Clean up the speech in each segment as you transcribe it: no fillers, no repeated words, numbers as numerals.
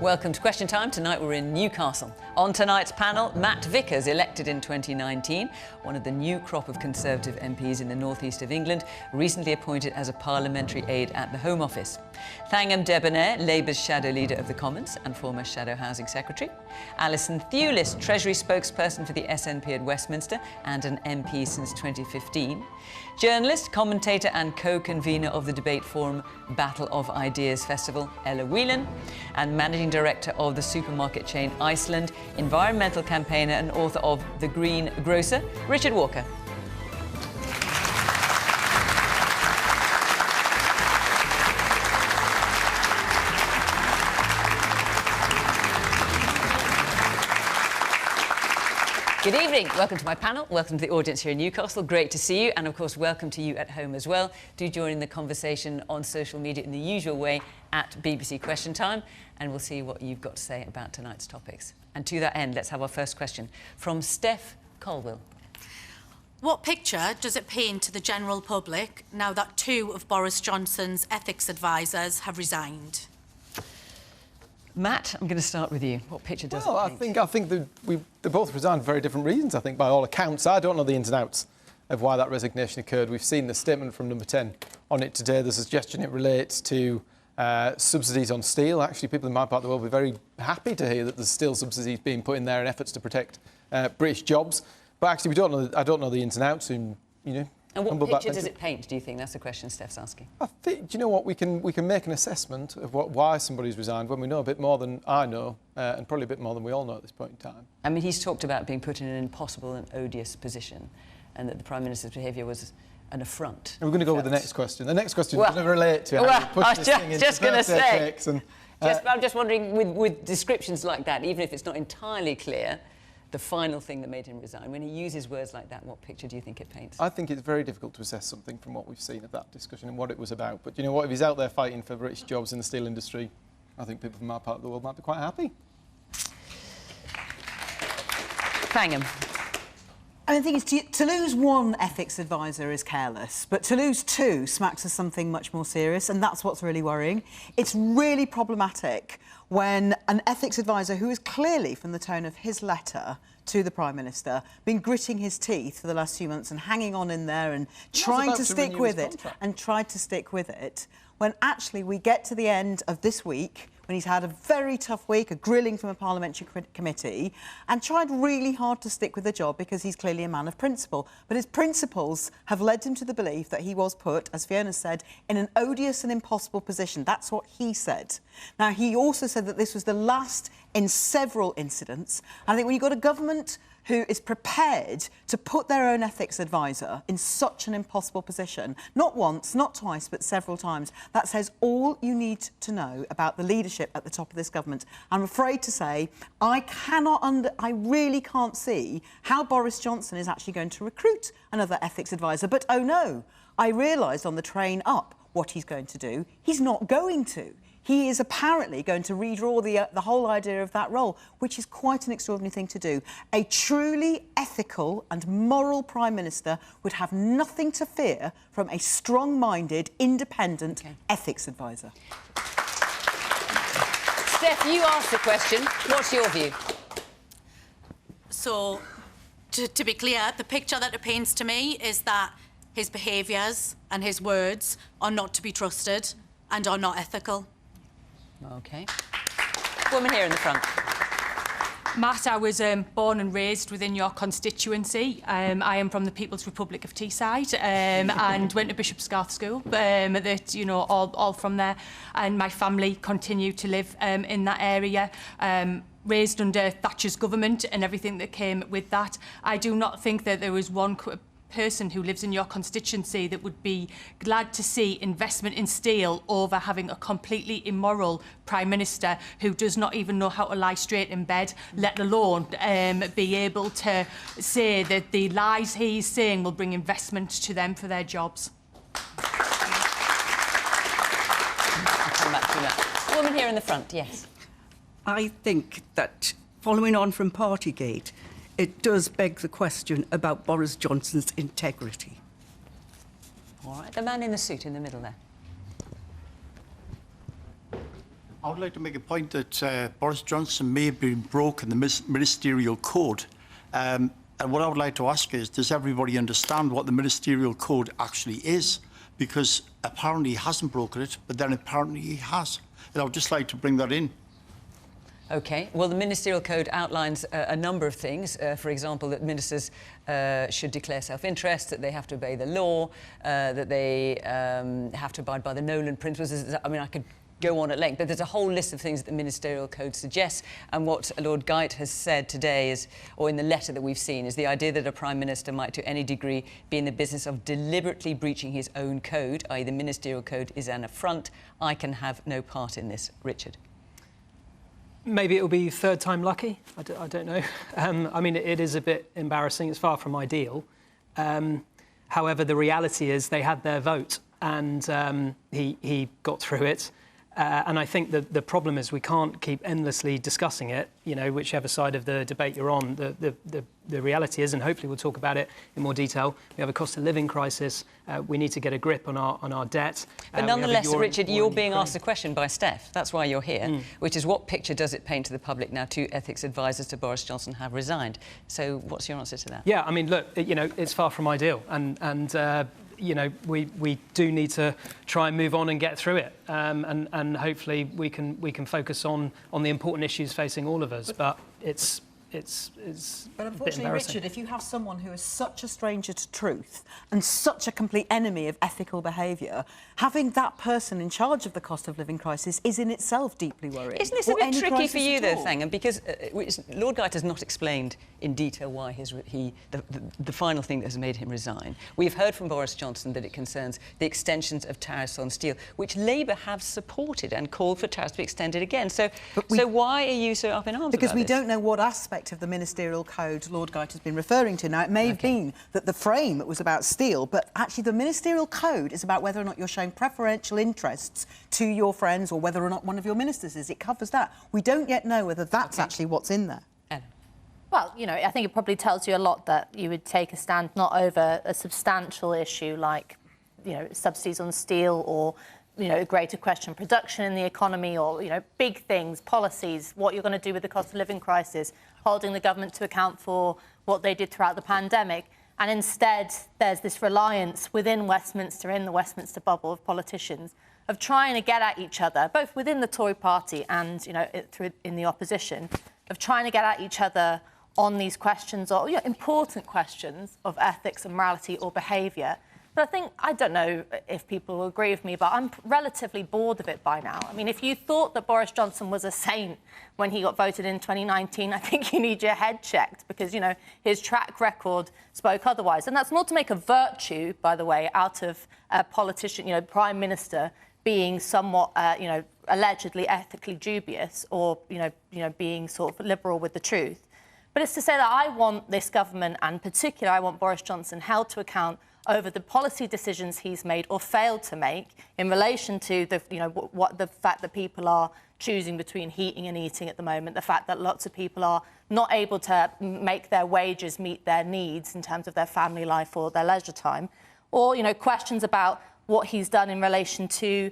Welcome to Question Time. Tonight we're in Newcastle. On tonight's panel, Matt Vickers, elected in 2019, one of the new crop of Conservative MPs in the northeast of England, recently appointed as a parliamentary aide at the Home Office. Thangam Debbonaire, Labour's shadow leader of the Commons and former shadow housing secretary. Alison Thewliss, Treasury spokesperson for the SNP at Westminster and an MP since 2015. Journalist, commentator and co-convenor of the debate forum Battle of Ideas Festival, Ella Whelan, and managing director of the supermarket chain Iceland, environmental campaigner and author of The Green Grocer, Richard Walker. Good evening. Welcome to my panel. Welcome to the audience here in Newcastle. Great to see you. And, of course, welcome to you at home as well. Do join in the conversation on social media in the usual way at BBC Question Time, and we'll see what you've got to say about tonight's topics. And to that end, let's have our first question from Steph Colwell. What picture does it paint to the general public now that two of Boris Johnson's ethics advisers have resigned? Matt, I'm going to start with you. What picture does it paint? I think they both resigned for very different reasons, I think, by all accounts. I don't know the ins and outs of why that resignation occurred. We've seen the statement from Number 10 on it today. The suggestion it relates to subsidies on steel. Actually, people in my part of the world will be very happy to hear that there's still subsidies being put in there in efforts to protect British jobs. But actually, I don't know the ins and outs. And what picture does it paint, do you think? That's the question Steph's asking. I think, do you know what, we can make an assessment of why somebody's resigned when we know a bit more than I know, and probably a bit more than we all know at this point in time. I mean, he's talked about being put in an impossible and odious position, and that the Prime Minister's behaviour was an affront. And we're going to go with the next question. The next question doesn't relate to how you push this thing into just going to say, and, I'm just wondering, with descriptions like that, even if it's not entirely clear, the final thing that made him resign, when he uses words like that, what picture do you think it paints? I think it's very difficult to assess something from what we've seen of that discussion and what it was about. But you know what, if he's out there fighting for British jobs in the steel industry, I think people from our part of the world might be quite happy. Thangam. I mean, the thing is, to lose one ethics advisor is careless, but to lose two smacks of something much more serious, and that's what's really worrying. It's really problematic when an ethics advisor, who is clearly, from the tone of his letter to the Prime Minister, been gritting his teeth for the last few months and hanging on in there and trying to stick with it, when actually we get to the end of this week, when he's had a very tough week, a grilling from a parliamentary committee, and tried really hard to stick with the job because he's clearly a man of principle. But his principles have led him to the belief that he was put, as Fiona said, in an odious and impossible position. That's what he said. Now, he also said that this was the last in several incidents. And I think when you've got a government who is prepared to put their own ethics advisor in such an impossible position, not once, not twice, but several times, that says all you need to know about the leadership at the top of this government. I'm afraid to say I really can't see how Boris Johnson is actually going to recruit another ethics advisor. But oh no, I realised on the train up what he's going to do. He's not going to. He is apparently going to redraw the whole idea of that role, which is quite an extraordinary thing to do. A truly ethical and moral Prime Minister would have nothing to fear from a strong-minded, independent ethics advisor. Steph, you asked the question. What's your view? So, to be clear, the picture that it paints to me is that his behaviours and his words are not to be trusted and are not ethical. OK. Woman here in the front. Matt, I was born and raised within your constituency. I am from the People's Republic of Teesside and went to Bishop's Garth School, all from there. And my family continue to live in that area. Raised under Thatcher's government and everything that came with that. I do not think that there was one person who lives in your constituency that would be glad to see investment in steel over having a completely immoral Prime Minister who does not even know how to lie straight in bed, let alone be able to say that the lies he's saying will bring investment to them for their jobs. I'll come back to that. Woman here in the front, yes. I think that, following on from Partygate, it does beg the question about Boris Johnson's integrity. All right, the man in the suit in the middle there. I would like to make a point that Boris Johnson may have been broken the ministerial code. And what I would like to ask is, does everybody understand what the ministerial code actually is? Because apparently he hasn't broken it, but then apparently he has. And I would just like to bring that in. OK. Well, the Ministerial Code outlines a number of things. For example, that ministers should declare self-interest, that they have to obey the law, that they have to abide by the Nolan principles. I mean, I could go on at length, but there's a whole list of things that the Ministerial Code suggests. And what Lord Geidt has said today is, or in the letter that we've seen, is the idea that a Prime Minister might to any degree be in the business of deliberately breaching his own code, i.e. the Ministerial Code is an affront. I can have no part in this. Richard. Maybe it'll be third time lucky. I don't know. I mean, it is a bit embarrassing. It's far from ideal. However, the reality is they had their vote and he got through it. And I think that the problem is we can't keep endlessly discussing it, you know, whichever side of the debate you're on. The reality is, and hopefully we'll talk about it in more detail, we have a cost of living crisis. We need to get a grip on our debt. But nonetheless, Richard, you're being asked a question by Steph. That's why you're here, which is what picture does it paint to the public now two ethics advisors to Boris Johnson have resigned? So what's your answer to that? Yeah, I mean, look, you know, it's far from ideal. And you know, we do need to try and move on and get through it, and hopefully we can focus on the important issues facing all of us. But it's But unfortunately, Richard, if you have someone who is such a stranger to truth and such a complete enemy of ethical behaviour, having that person in charge of the cost of living crisis is in itself deeply worrying. Isn't this a bit tricky for you, though, Thangam? Because Lord Geidt has not explained in detail why the final thing that has made him resign. We've heard from Boris Johnson that it concerns the extensions of tariffs on steel, which Labour have supported and called for tariffs to be extended again. So why are you so up in arms because about we this? don't know what aspect of the ministerial code Lord Geidt has been referring to. Now, it may have been that the frame was about steel, but actually the ministerial code is about whether or not you're showing preferential interests to your friends or whether or not one of your ministers is. It covers that. We don't yet know whether that's actually what's in there. Well, you know, I think it probably tells you a lot that you would take a stand not over a substantial issue like, you know, subsidies on steel or, you know, a greater question production in the economy or, you know, big things, policies, what you're going to do with the cost of living crisis, holding the government to account for what they did throughout the pandemic. And instead, there's this reliance within Westminster, in the Westminster bubble of politicians, of trying to get at each other, both within the Tory party and, you know, in the opposition, of trying to get at each other on these questions, or, you know, important questions of ethics and morality or behaviour. But I don't know if people will agree with me, but I'm relatively bored of it by now. I mean, if you thought that Boris Johnson was a saint when he got voted in 2019, I think you need your head checked because, you know, his track record spoke otherwise. And that's not to make a virtue, by the way, out of a politician, you know, Prime Minister being somewhat, you know, allegedly ethically dubious or, you know, being sort of liberal with the truth. But it's to say that I want this government, and particularly I want Boris Johnson, held to account over the policy decisions he's made or failed to make in relation to the, you know, what the fact that people are choosing between heating and eating at the moment, the fact that lots of people are not able to make their wages meet their needs in terms of their family life or their leisure time, or, you know, questions about what he's done in relation to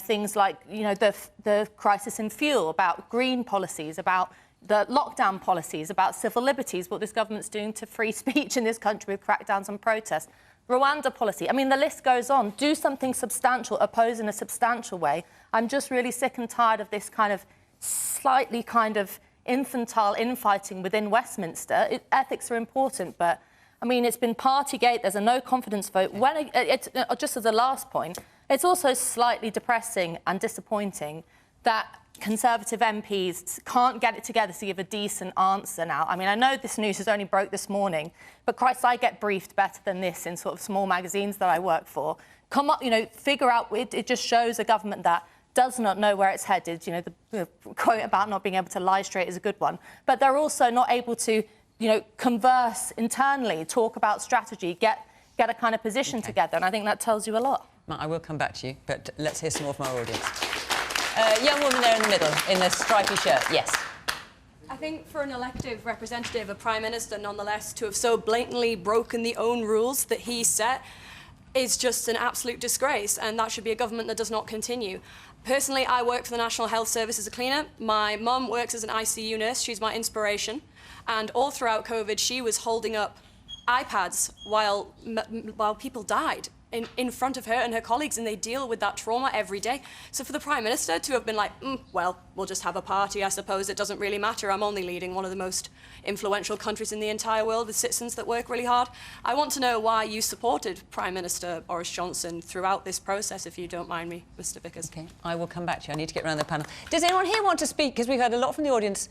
things like, you know, the crisis in fuel, about green policies, about the lockdown policies, about civil liberties, what this government's doing to free speech in this country with crackdowns on protests, Rwanda policy. I mean, the list goes on. Do something substantial, oppose in a substantial way. I'm just really sick and tired of this kind of slightly kind of infantile infighting within Westminster. Ethics are important, but, I mean, it's been Partygate, there's a no-confidence vote. Just as a last point, it's also slightly depressing and disappointing that Conservative MPs can't get it together to give a decent answer now. I mean, I know this news has only broke this morning, but Christ, I get briefed better than this in sort of small magazines that I work for. Come up, you know, figure out, it just shows a government that does not know where it's headed. You know, the quote about not being able to lie straight is a good one. But they're also not able to, you know, converse internally, talk about strategy, get a kind of position together. And I think that tells you a lot. Matt, I will come back to you, but let's hear some more from our audience. Young woman there in the middle, in the stripy shirt, yes. I think for an elected representative, a Prime Minister, nonetheless, to have so blatantly broken the own rules that he set, is just an absolute disgrace, and that should be a government that does not continue. Personally, I work for the National Health Service as a cleaner. My mum works as an ICU nurse. She's my inspiration. And all throughout COVID, she was holding up iPads while people died in front of her and her colleagues, and they deal with that trauma every day. So for the Prime Minister to have been like, well, we'll just have a party, I suppose, it doesn't really matter. I'm only leading one of the most influential countries in the entire world with citizens that work really hard. I want to know why you supported Prime Minister Boris Johnson throughout this process, if you don't mind me, Mr Vickers. OK, I will come back to you. I need to get around the panel. Does anyone here want to speak? Because we've had a lot from the audience,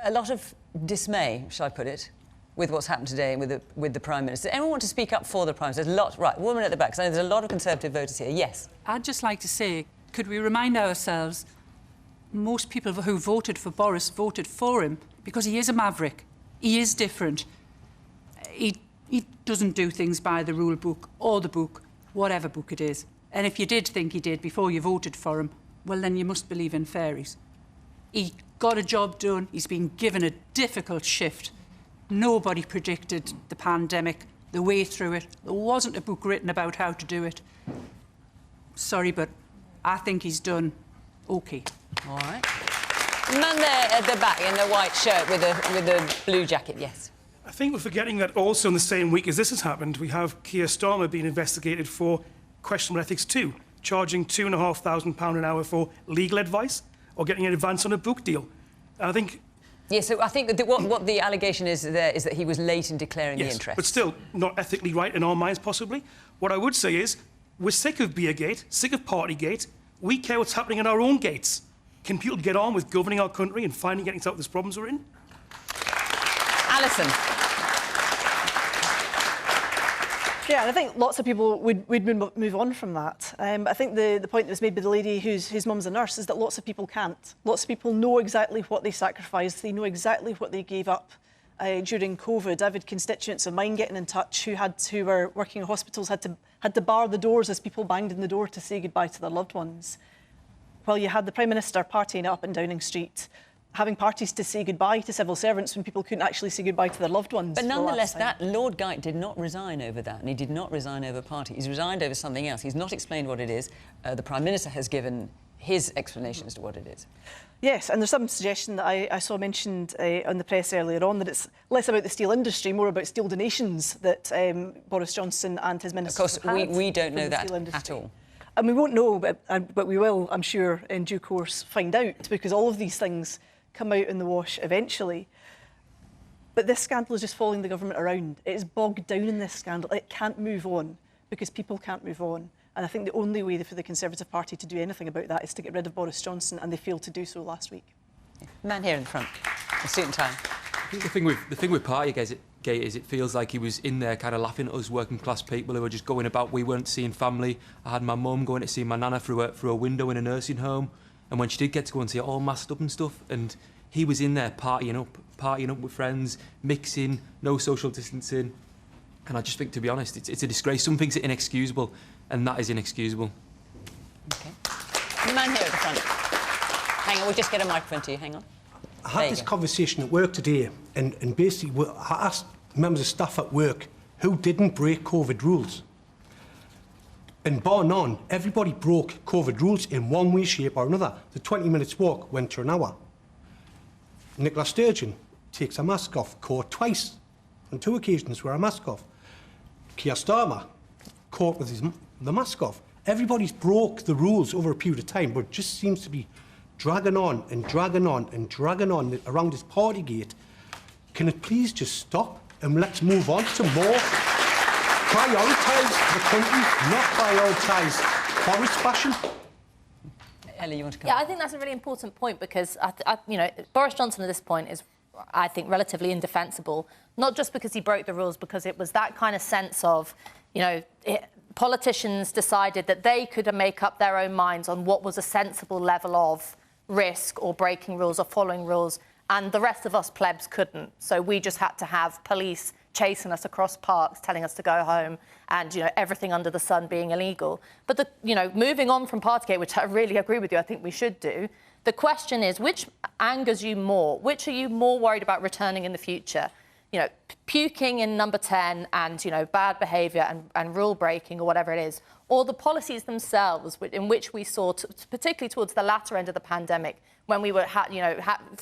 a lot of dismay, shall I put it, with what's happened today with the Prime Minister. Anyone want to speak up for the Prime Minister? There's a lot... Right, woman at the back, because I know there's a lot of Conservative voters here. Yes? I'd just like to say, could we remind ourselves, most people who voted for Boris voted for him because he is a maverick. He is different. He doesn't do things by the rule book or the book, whatever book it is. And if you did think he did before you voted for him, well, then you must believe in fairies. He got a job done. He's been given a difficult shift. Nobody predicted the pandemic, the way through it. There wasn't a book written about how to do it. Sorry, but I think he's done OK. All right. The man there at the back in the white shirt with a blue jacket, yes. I think we're forgetting that also in the same week as this has happened, we have Keir Starmer being investigated for questionable ethics too, charging £2,500 an hour for legal advice or getting an advance on a book deal. And I think... Yes, so I think that what the allegation is there is that he was late in declaring the interest. But still not ethically right in our minds, possibly. What I would say is, we're sick of Beergate, sick of Partygate. We care what's happening in our own gates. Can people get on with governing our country and finally getting out of these problems we're in? Alison. Yeah, and I think lots of people would move on from that. I think the point that was made by the lady whose mum's a nurse is that lots of people can't. Lots of people know exactly what they sacrificed. They know exactly what they gave up during COVID. I've had constituents of mine getting in touch who were working in hospitals, had to bar the doors as people banged in the door to say goodbye to their loved ones. While you had the Prime Minister partying up in Downing Street, having parties to say goodbye to civil servants when people couldn't actually say goodbye to their loved ones. But nonetheless, that Lord Geidt did not resign over that, and he did not resign over party. He's resigned over something else. He's not explained what it is. The Prime Minister has given his explanation as to what it is. Yes, and there's some suggestion that I saw mentioned on the press earlier on that it's less about the steel industry, more about steel donations that Boris Johnson and his ministers Of course, we don't know that at all. And we won't know, but we will, I'm sure, in due course, find out, because all of these things come out in the wash eventually. But this scandal is just following the government around. It is bogged down in this scandal. It can't move on because people can't move on. And I think the only way for the Conservative Party to do anything about that is to get rid of Boris Johnson, and they failed to do so last week. Man here in front, a suit and tie. I think the thing with Partygate is it feels like he was in there kind of laughing at us working class people who were just going about. We weren't seeing family. I had my mum going to see my nana through a window in a nursing home. And when she did get to go and see it all masked up and stuff, and he was in there partying up with friends, mixing, no social distancing. And I just think, to be honest, it's a disgrace. Some things are inexcusable, and that is inexcusable. OK. The man here at the front. Hang on, we'll just get a microphone to you. Hang on. I had this conversation at work today, and basically I asked members of staff at work who didn't break COVID rules. And bar none, everybody broke COVID rules in one way, shape or another. The 20 minutes walk went to an hour. Nicola Sturgeon takes a mask off, caught twice. On 2 occasions wear a mask off. Keir Starmer caught with the mask off. Everybody's broke the rules over a period of time, but it just seems to be dragging on and dragging on and dragging on around this Partygate. Can it please just stop and let's move on to more? Prioritise the country, not prioritise Boris fashion. Ella, you want to come? Yeah, I think that's a really important point because, you know, Boris Johnson at this point is, I think, relatively indefensible, not just because he broke the rules, because it was that kind of sense of, you know, politicians decided that they could make up their own minds on what was a sensible level of risk or breaking rules or following rules, and the rest of us plebs couldn't. So we just had to have police chasing us across parks, telling us to go home, and, you know, everything under the sun being illegal. But, you know, moving on from Partygate, which I really agree with you, I think we should do, the question is, which angers you more? Which are you more worried about returning in the future? You you know, puking in number 10 and, you know, bad behaviour and rule breaking or whatever it is, or the policies themselves in which we saw, particularly towards the latter end of the pandemic, when we were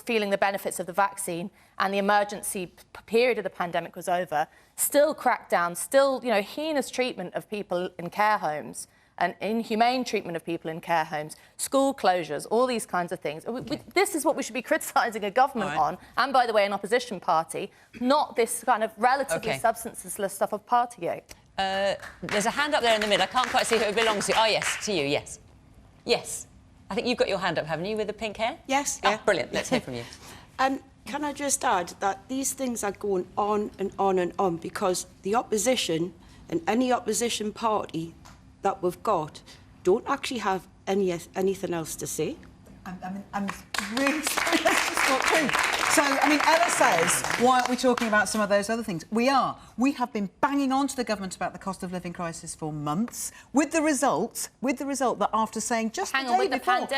feeling the benefits of the vaccine and the emergency period of the pandemic was over, still crackdown, still, you know, heinous treatment of people in care homes and inhumane treatment of people in care homes, school closures, all these kinds of things. This is what we should be criticising a government on, and, by the way, an opposition party, not this kind of relatively substanceless stuff of Partygate. There's a hand up there in the middle. I can't quite see who it belongs to. Oh, yes, to you, yes. Yes. I think you've got your hand up, haven't you, with the pink hair? Yes. Oh, brilliant. Let's hear from you. And can I just add that these things are going on and on and on because the opposition and any opposition party that we've got don't actually have anything else to say. I'm really sorry, that's just not true. So, I mean, Ella says, why aren't we talking about some of those other things? We are. We have been banging on to the government about the cost of living crisis for months, with the result that after saying just the day before, just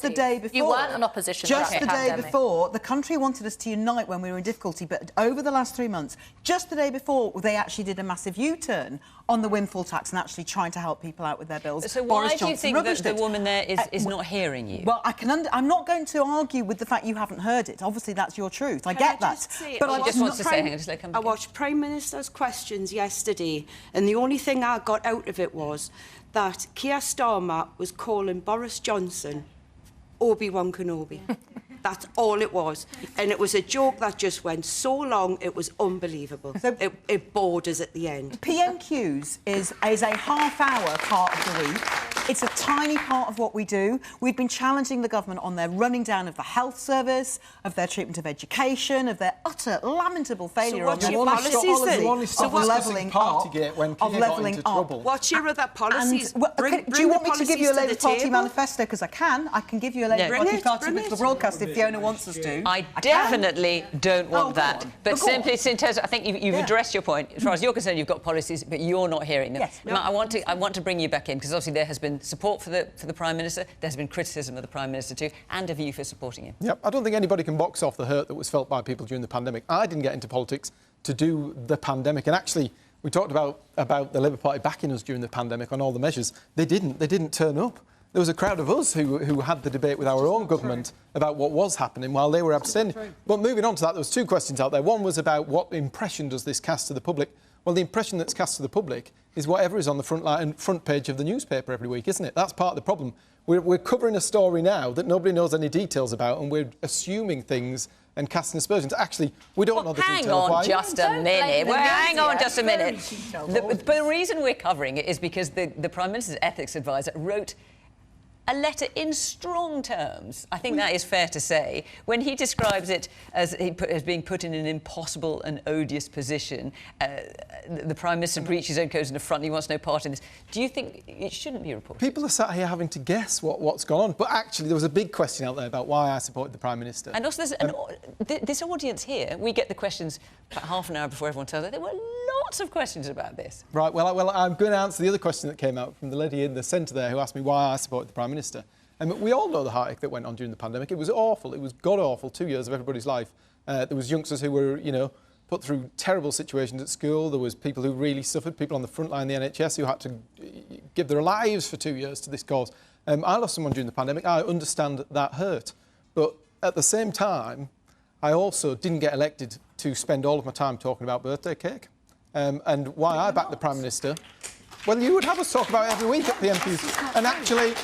the day before, you weren't an opposition. Just the day before, the country wanted us to unite when we were in difficulty, but over the last 3 months, just the day before, they actually did a massive U-turn on the windfall tax and actually trying to help people out with their bills. So why do you think that the woman there is not hearing you? Well, I'm not going to argue with the fact you haven't heard it. Obviously, that's your truth. I get that. But I just want to say, I watched Prime Minister's questions yesterday, and the only thing I got out of it was that Keir Starmer was calling Boris Johnson Obi-Wan Kenobi. That's all it was. And it was a joke that just went so long, it was unbelievable. So it bored us at the end. PMQs is a half-hour part of the week. It's a tiny part of what we do. We've been challenging the government on their running down of the health service, of their treatment of education, of their utter lamentable failure on their policies of levelling up. What's your other policies? Do you want me to give you a Labour Party manifesto? Because I can give you a Labour Party with the broadcast if Fiona wants us to. I definitely don't want that. But simply, I think you've addressed your point. As far as you're concerned, you've got policies, but you're not hearing them. Yes. Matt, I want to bring you back in, because obviously there has been support for the Prime Minister, there's been criticism of the Prime Minister too, and of you for supporting him. Yep, I don't think anybody can box off the hurt that was felt by people during the pandemic. I didn't get into politics to do the pandemic, and actually, we talked about the Labour Party backing us during the pandemic on all the measures. They didn't turn up. There was a crowd of us who had the debate with our own government about what was happening while they were abstaining. But moving on to that, there was two questions out there. One was about what impression does this cast to the public? Well, the impression that's cast to the public is whatever is on the front page of the newspaper every week, isn't it? That's part of the problem. We're covering a story now that nobody knows any details about, and we're assuming things and casting aspersions. Actually, we don't know the details. Hang on just a minute. Hang on just a minute. The reason we're covering it is because the Prime Minister's ethics advisor wrote a letter in strong terms, I think that is fair to say, when he describes it as being put in an impossible and odious position. The Prime Minister breached his own codes in the front, he wants no part in this. Do you think it shouldn't be reported? People are sat here having to guess what's gone on, but actually there was a big question out there about why I supported the Prime Minister. And also this audience here, we get the questions about half an hour before everyone tells us. There were lots of questions about this. Right, well, I'm going to answer the other question that came out from the lady in the centre there who asked me why I supported the Prime Minister. And we all know the heartache that went on during the pandemic. It was awful. It was god-awful, 2 years of everybody's life. There was youngsters who were, put through terrible situations at school. There was people who really suffered, people on the front line of the NHS who had to give their lives for 2 years to this cause. I lost someone during the pandemic. I understand that hurt. But at the same time, I also didn't get elected to spend all of my time talking about birthday cake. And why I backed the Prime Minister, well, you would have us talk about it every week at the MPs. And actually,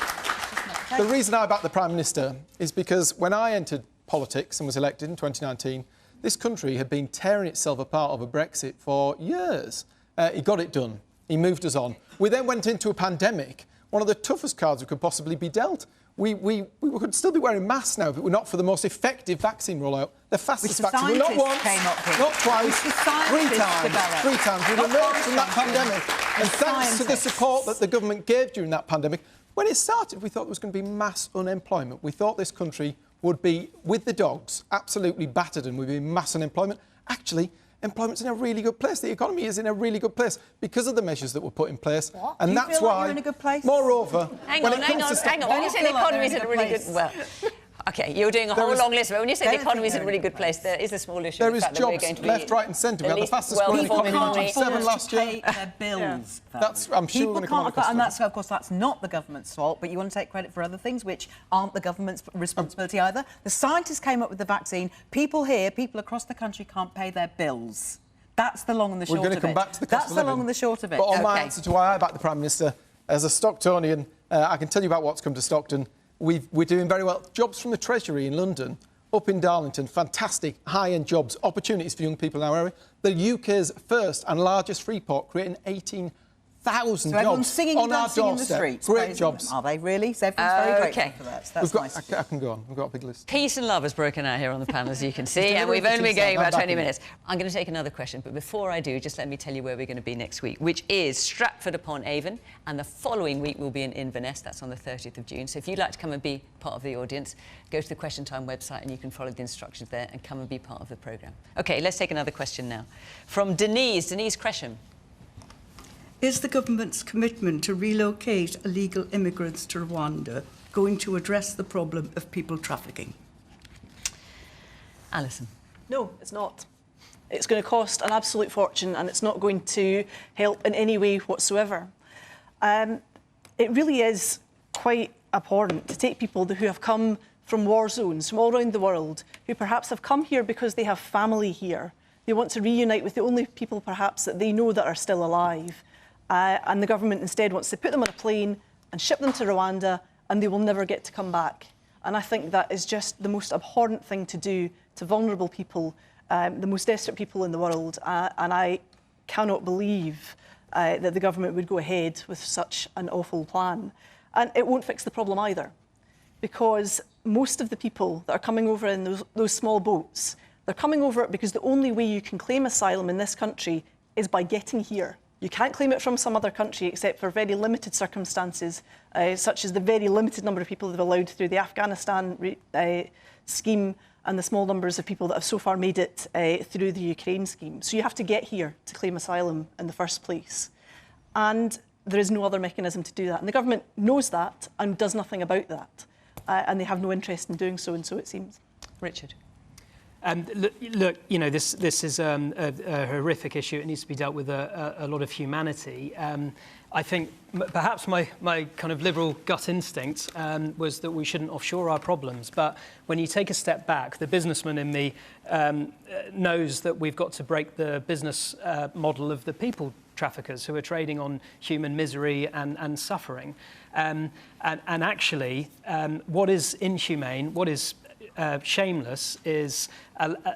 the reason I backed the Prime Minister is because when I entered politics and was elected in 2019, this country had been tearing itself apart over Brexit for years. He got it done. He moved us on. We then went into a pandemic, one of the toughest cards we could possibly be dealt. We could still be wearing masks now if it were not for the most effective vaccine rollout. The fastest vaccine. Not once, not twice, three times. We've emerged from that pandemic. And thanks to the support that the government gave during that pandemic, when it started, we thought there was going to be mass unemployment. We thought this country would be, with the dogs, absolutely battered and we'd be mass unemployment. Actually, employment's in a really good place. The economy is in a really good place because of the measures that were put in place. What? And that's why, like you're in a good place? Moreover, hang on. When you say the economy's in a really good... Well, OK, you're doing a whole long list, but when you say the economy is in a really good place, there is a small issue. There is jobs left, right and centre. We had the fastest growing economy in G7 last year. Pay their bills. That's, I'm sure, going to come and that's, of course, that's not the government's fault, but you want to take credit for other things which aren't the government's responsibility either. The scientists came up with the vaccine. People here, people across the country can't pay their bills. That's the long and the short of it. We're going to come back to the cost of living. That's the long and the short of it. But on my answer to why I back the Prime Minister, as a Stocktonian, I can tell you about what's come to Stockton. We're doing very well. Jobs from the Treasury in London, up in Darlington, fantastic high-end jobs, opportunities for young people in our area. The UK's first and largest free port, creating 18,000 so everyone's jobs singing on our dancing in the doorstep. streets. Great jobs. Are they really? So everyone's very grateful for that. So that's nice. I can go on. We've got a big list. Peace and love has broken out here on the panel, as you can see, and we've only been going about 20 minutes. I'm going to take another question, but before I do, just let me tell you where we're going to be next week, which is Stratford-upon-Avon, and the following week we'll be in Inverness. That's on the 30th of June. So if you'd like to come and be part of the audience, go to the Question Time website and you can follow the instructions there and come and be part of the programme. OK, let's take another question now. From Denise Cresham. Is the government's commitment to relocate illegal immigrants to Rwanda going to address the problem of people trafficking? Alison. No, it's not. It's going to cost an absolute fortune and it's not going to help in any way whatsoever. It really is quite abhorrent to take people who have come from war zones from all around the world, who perhaps have come here because they have family here. They want to reunite with the only people perhaps that they know that are still alive. And the government instead wants to put them on a plane and ship them to Rwanda and they will never get to come back. And I think that is just the most abhorrent thing to do to vulnerable people, the most desperate people in the world. And I cannot believe that the government would go ahead with such an awful plan. And it won't fix the problem either, because most of the people that are coming over in those small boats, they're coming over because the only way you can claim asylum in this country is by getting here. You can't claim it from some other country except for very limited circumstances, such as the very limited number of people that are allowed through the Afghanistan scheme and the small numbers of people that have so far made it through the Ukraine scheme. So you have to get here to claim asylum in the first place. And there is no other mechanism to do that. And the government knows that and does nothing about that. And they have no interest in doing so, and so it seems. Richard. Look, you know, this is a horrific issue. It needs to be dealt with a lot of humanity. I think perhaps my kind of liberal gut instinct was that we shouldn't offshore our problems. But when you take a step back, the businessman in me knows that we've got to break the business model of the people traffickers who are trading on human misery and suffering. And actually, what is inhumane, what is shameless is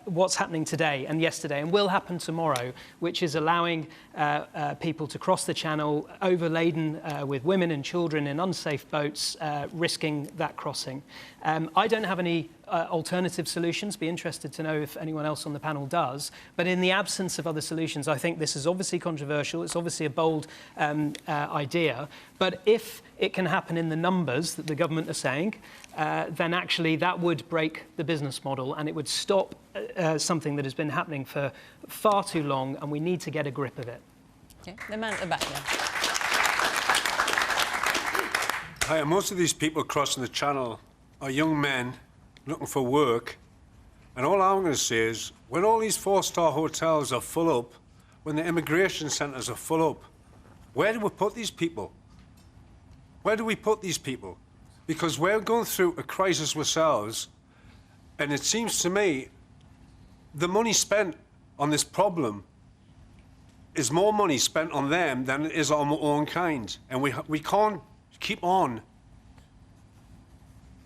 what's happening today and yesterday and will happen tomorrow, which is allowing people to cross the channel overladen with women and children in unsafe boats, risking that crossing. I don't have any alternative solutions. Be interested to know if anyone else on the panel does. But in the absence of other solutions, I think this is obviously controversial. It's obviously a bold idea. But if it can happen in the numbers that the government are saying, then actually that would break the business model and it would stop something that has been happening for far too long, and we need to get a grip of it. Yeah, the man at the back there. Hi, most of these people crossing the channel are young men looking for work, and all I'm going to say is when all these four-star hotels are full up, when the immigration centres are full up, where do we put these people? Where do we put these people? Because we're going through a crisis ourselves, and it seems to me the money spent on this problem is more money spent on them than it is on our own kind. And we can't keep on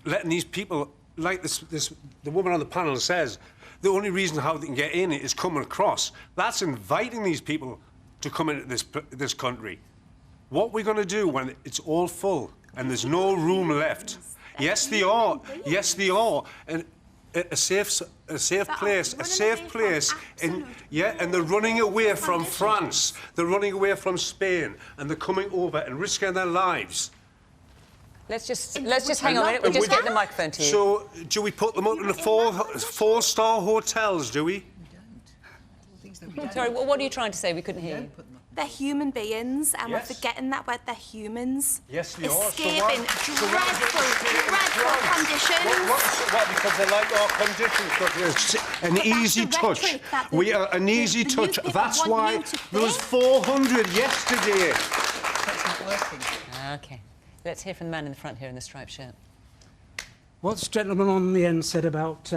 letting these people, like the woman on the panel says, the only reason how they can get in is coming across. That's inviting these people to come into this country. What we're going to do when it's all full and there's no room left? Yes, they are. Yes, they are. And a safe place, and they're running away from France, they're running away from Spain, and they're coming over and risking their lives. Let's just hang on a minute. We'll just get the microphone to you. So, do we put them up in the four-star hotels? Do we? Sorry, what are you trying to say? We couldn't hear you. They're human beings, and Yes. we're forgetting that word. They're humans. Yes, they are. Escaping dreadful conditions. What, because they like our conditions? Because it's an easy touch. We are an easy touch. That's why there was 400 yesterday. That's not working. OK. Let's hear from the man in the front here in the striped shirt. What's gentleman on the end said about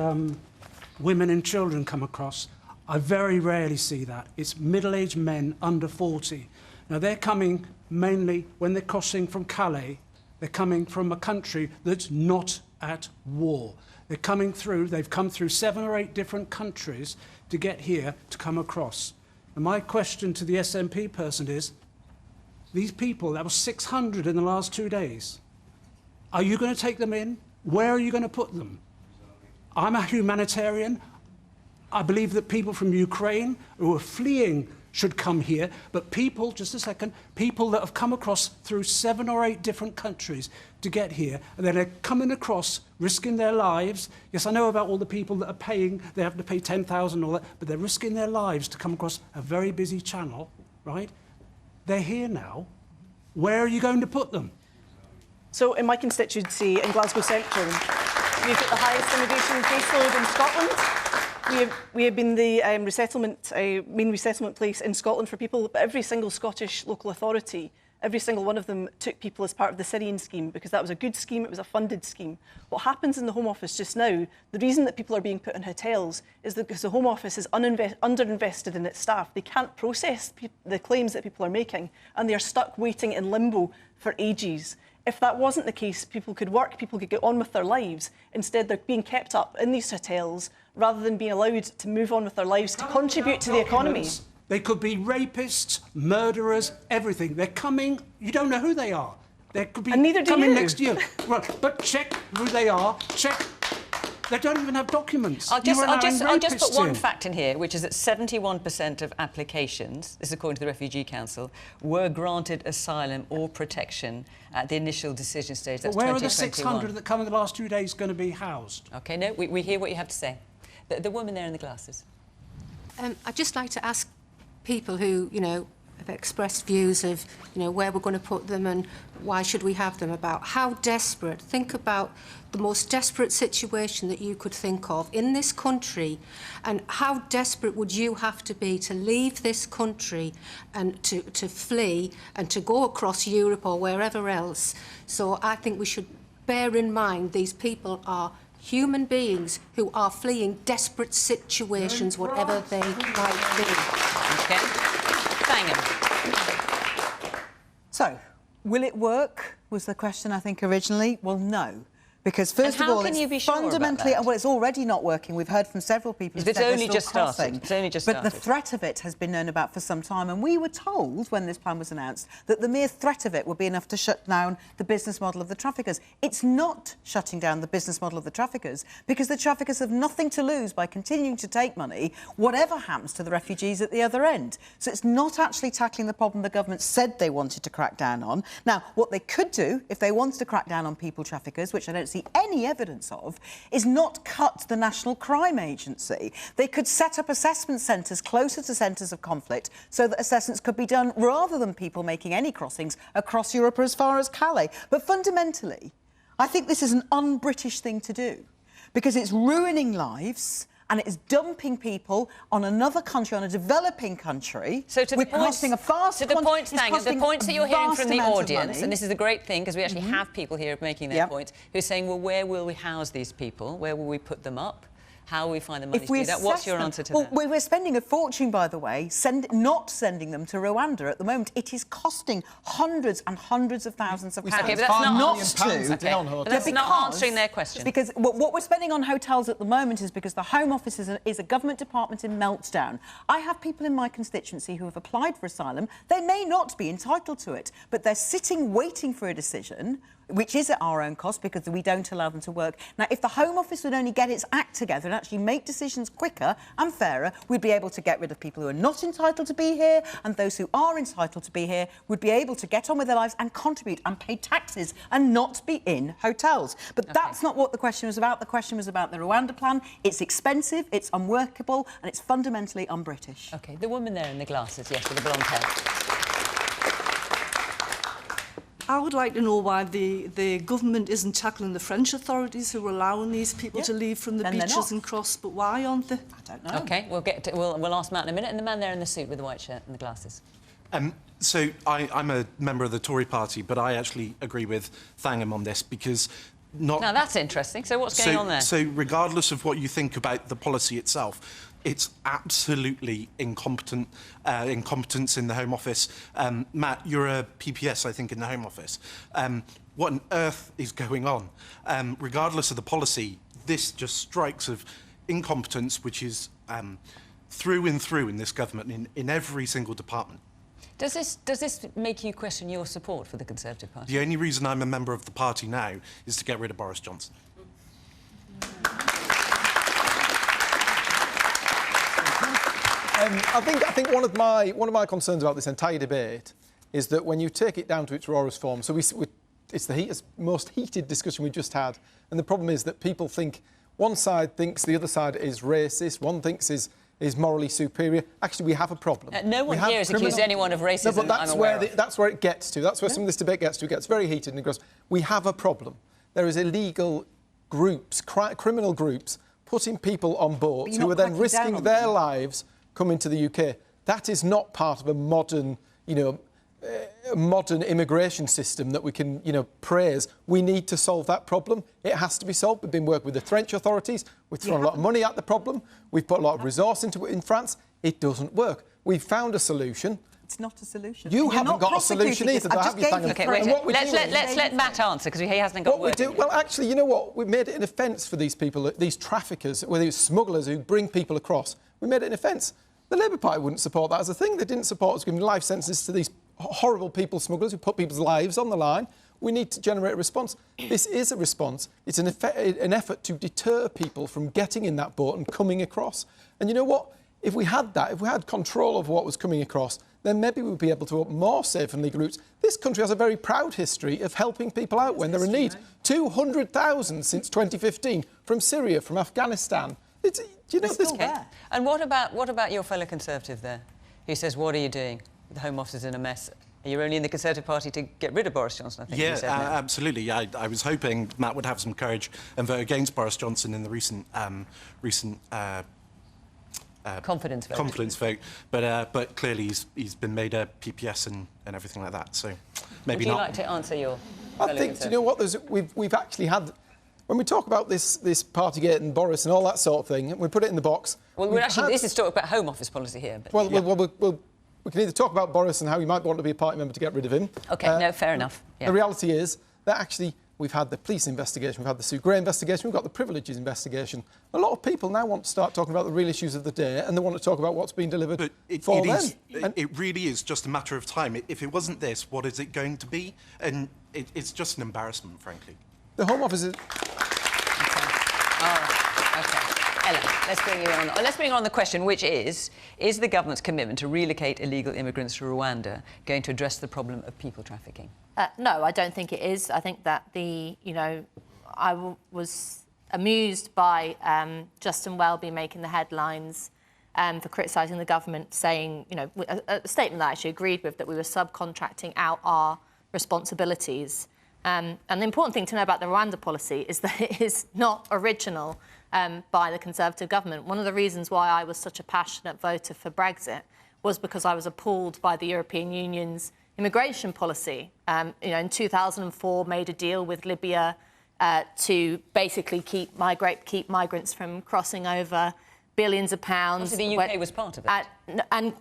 women and children come across, I very rarely see that. It's middle-aged men under 40. Now, they're coming mainly, when they're crossing from Calais, they're coming from a country that's not at war. They're coming through, they've come through 7 or 8 different countries to get here to come across. And my question to the SNP person is, these people, that was 600 in the last 2 days, are you going to take them in? Where are you going to put them? I'm a humanitarian. I believe that people from Ukraine who are fleeing should come here, but people, just a second, people that have come across through 7 or 8 different countries to get here, and then they're coming across, risking their lives. Yes, I know about all the people that are paying, they have to pay 10,000 and all that, but they're risking their lives to come across a very busy channel, right? They're here now. Where are you going to put them? So in my constituency in Glasgow Central, we've got the highest immigration caseload in Scotland. We have been the main resettlement place in Scotland for people, but every single Scottish local authority, every single one of them took people as part of the Syrian scheme because that was a good scheme, it was a funded scheme. What happens in the Home Office just now, the reason that people are being put in hotels is that because the Home Office is underinvested in its staff. They can't process the claims that people are making, and they are stuck waiting in limbo for ages. If that wasn't the case, people could work, people could get on with their lives. Instead, they're being kept up in these hotels rather than being allowed to move on with their lives to contribute to the economy. They could be rapists, murderers, everything. They're coming, you don't know who they are. They could be coming next year. Well, but check who they are, check. They don't even have documents. I'll just put one fact in here, which is that 71% of applications, this is according to the Refugee Council, were granted asylum or protection at the initial decision stage. That's but where 2021. are the 600 that come in the last 2 days going to be housed? OK, no, we hear what you have to say. The woman there in the glasses. I'd just like to ask people who, have expressed views of, where we're going to put them and why should we have them, about how desperate, think about the most desperate situation that you could think of in this country, and how desperate would you have to be to leave this country and to flee and to go across Europe or wherever else. So I think we should bear in mind these people are human beings who are fleeing desperate situations, whatever they might be. OK. Thangam. So, will it work, was the question, I think, originally. Well, no. Because, first of all, it's fundamentally... Well, it's already not working. We've heard from several people... It's only just started. It's only just started. But the threat of it has been known about for some time, and we were told, when this plan was announced, that the mere threat of it would be enough to shut down the business model of the traffickers. It's not shutting down the business model of the traffickers, because the traffickers have nothing to lose by continuing to take money, whatever happens to the refugees at the other end. So it's not actually tackling the problem the government said they wanted to crack down on. Now, what they could do, if they wanted to crack down on people traffickers, which I don't see any evidence of, is not cut the National Crime Agency. They could set up assessment centres closer to centres of conflict so that assessments could be done rather than people making any crossings across Europe or as far as Calais. But fundamentally, I think this is an un-British thing to do because it's ruining lives and it is dumping people on another country, on a developing country. So to the points, costing a vast... To the points, Thangam, the points that you're hearing from the audience, and this is the great thing, because we actually have people here making their points, who are saying, well, where will we house these people? Where will we put them up? How will we find the money to do that? What's your answer to that? Well, we're spending a fortune, by the way, not sending them to Rwanda at the moment. It is costing hundreds and hundreds of thousands of pounds. OK, but that's not answering their question. Because what we're spending on hotels at the moment is because the Home Office is a government department in meltdown. I have people in my constituency who have applied for asylum. They may not be entitled to it, but they're sitting waiting for a decision. which is at our own cost because we don't allow them to work. Now, if the Home Office would only get its act together and actually make decisions quicker and fairer, we'd be able to get rid of people who are not entitled to be here, and those who are entitled to be here would be able to get on with their lives and contribute and pay taxes and not be in hotels. But that's not what the question was about. The question was about the Rwanda plan. It's expensive, it's unworkable, and it's fundamentally un-British. OK, the woman there in the glasses, yes, with the blonde hair. I would like to know why the government isn't tackling the French authorities who are allowing these people to leave from the beaches and cross, but why aren't they? I don't know. OK, we'll ask Matt in a minute. And the man there in the suit with the white shirt and the glasses. So I'm a member of the Tory party, but I actually agree with Thangam on this because Now, that's interesting. So what's going on there? So regardless of what you think about the policy itself, it's absolutely incompetence in the Home Office. Matt, you're a PPS, I think, in the Home Office. What on earth is going on? Regardless of the policy, this just strikes of incompetence, which is through and through in this government, in every single department. Does this make you question your support for the Conservative Party? The only reason I'm a member of the party now is to get rid of Boris Johnson. I think one of my concerns about this entire debate is that when you take it down to its rawest form, so it's the most heated discussion we just had, and the problem is that people think one side thinks the other side is racist, one thinks is morally superior. Actually, we have a problem. No one here has accused anyone of racism. No, but that's where it gets to. That's where some of this debate gets to. It gets very heated and it goes, we have a problem. There is illegal groups, criminal groups, putting people on boats who are then risking their lives coming to the UK. That is not part of a modern, modern immigration system that we can, praise. We need to solve that problem. It has to be solved. We've been working with the French authorities. We've thrown a lot of money at the problem. We've put a lot of resource into it in France. It doesn't work. We've found a solution. It's not a solution. You haven't got a solution either, have you, Thangam? OK, wait, let's let Matt answer, because he hasn't got what we do. Well, actually, you know what? We've made it an offence for these people, these traffickers, whether it's smugglers who bring people across. We made it an offence. The Labour Party wouldn't support that as a thing. They didn't support us giving life sentences to these horrible people smugglers who put people's lives on the line. We need to generate a response. This is a response. It's an effort to deter people from getting in that boat and coming across. And you know what? If we had that, if we had control of what was coming across, then maybe we'd be able to open more safe and legal routes. This country has a very proud history of helping people out when they're in need. 200,000 since 2015 from Syria, from Afghanistan. Do you know this? And what about your fellow Conservative there, who says, what are you doing? The Home Office is in a mess. You're only in the Conservative Party to get rid of Boris Johnson, I think you said. Yeah, absolutely. I was hoping Matt would have some courage and vote against Boris Johnson in the recent confidence vote. But clearly he's been made a PPS and everything like that. So maybe not. Would you like to answer your? I think, do you know what? We've actually had. When we talk about this Partygate and Boris and all that sort of thing, we put it in the box. Well, this is talking about Home Office policy here. But we can either talk about Boris and how he might want to be a party member to get rid of him. OK, no, fair enough. Yeah. The reality is that actually we've had the police investigation, we've had the Sue Gray investigation, we've got the privileges investigation. A lot of people now want to start talking about the real issues of the day and they want to talk about what's been delivered for them. It really is just a matter of time. If it wasn't this, what is it going to be? And it's just an embarrassment, frankly. The Home Office is... All right, OK. Ella, let's bring you on. Let's bring on the question, which is the government's commitment to relocate illegal immigrants to Rwanda going to address the problem of people trafficking? No, I don't think it is. I think that I was amused by Justin Welby making the headlines for criticising the government, saying, a statement that I actually agreed with, that we were subcontracting out our responsibilities. And the important thing to know about the Rwanda policy is that it is not original by the Conservative government. One of the reasons why I was such a passionate voter for Brexit was because I was appalled by the European Union's immigration policy. In 2004, made a deal with Libya to basically keep migrants from crossing over, billions of pounds. So the UK was part of it. And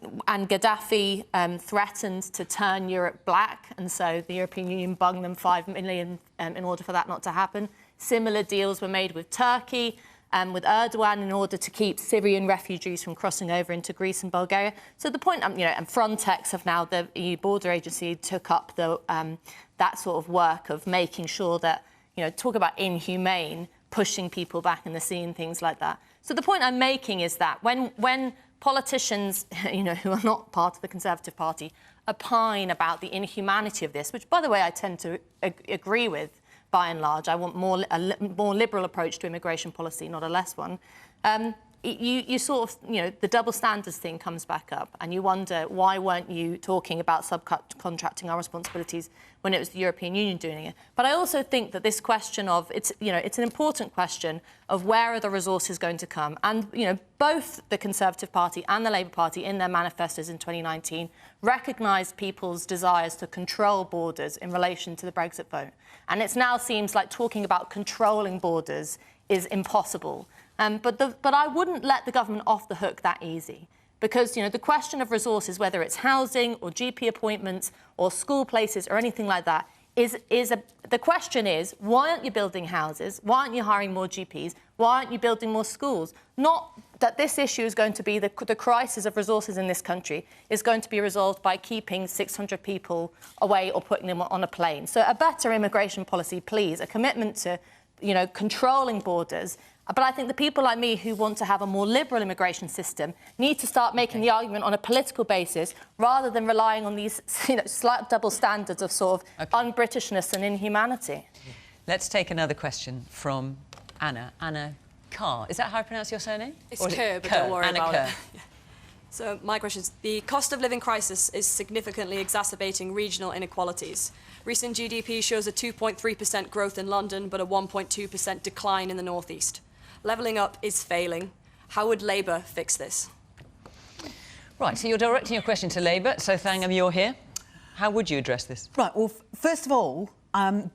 Gaddafi threatened to turn Europe black, and so the European Union bunged them $5 million in order for that not to happen. Similar deals were made with Turkey and with Erdogan in order to keep Syrian refugees from crossing over into Greece and Bulgaria. So the point, and Frontex have now, the EU border agency, took up the that sort of work of making sure that, you know, talk about inhumane, pushing people back in the sea and things like that. So the point I'm making is that when politicians, you know, who are not part of the Conservative Party, opine about the inhumanity of this, which, by the way, I tend to agree with, by and large. I want a more liberal approach to immigration policy, not a less one. You sort of, you know, the double standards thing comes back up, and you wonder, why weren't you talking about subcontracting our responsibilities when it was the European Union doing it? But I also think that this question of, it's an important question of where are the resources going to come? And, you know, both the Conservative Party and the Labour Party in their manifestos in 2019 recognised people's desires to control borders in relation to the Brexit vote. And it now seems like talking about controlling borders is impossible. But I wouldn't let the government off the hook that easy, because, you know, the question of resources, whether it's housing or GP appointments or school places or anything like that, the question is, why aren't you building houses? Why aren't you hiring more GPs? Why aren't you building more schools? Not that this issue is going to be, the crisis of resources in this country is going to be resolved by keeping 600 people away or putting them on a plane. So a better immigration policy, please, a commitment to, you know, controlling borders. But I think the people like me who want to have a more liberal immigration system need to start making the argument on a political basis rather than relying on these, you know, slight double standards of sort of un-Britishness and inhumanity. Let's take another question from Anna. Anna Carr. Is that how I pronounce your surname? It's Kerr, but don't worry Anna about Kerr. it. So my question is, the cost of living crisis is significantly exacerbating regional inequalities. Recent GDP shows a 2.3% growth in London, but a 1.2% decline in the North East. Levelling up is failing. How would Labour fix this? Right, so you're directing your question to Labour. So, Thangam, you're here. How would you address this? Right, well, first of all,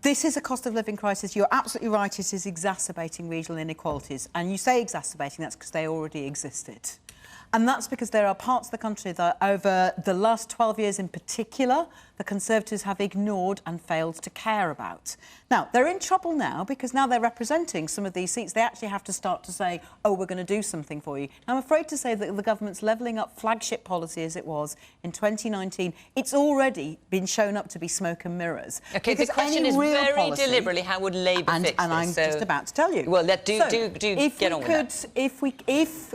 this is a cost of living crisis. You're absolutely right, it is exacerbating regional inequalities. And you say exacerbating, that's because they already existed. And that's because there are parts of the country that, over the last 12 years in particular, the Conservatives have ignored and failed to care about. Now, they're in trouble now because now they're representing some of these seats. They actually have to start to say, oh, we're going to do something for you. I'm afraid to say that the government's levelling up flagship policy as it was in 2019, it's already been shown up to be smoke and mirrors. OK, the question is very deliberately, how would Labour fix this? And I'm just about to tell you. Well, do get on with that.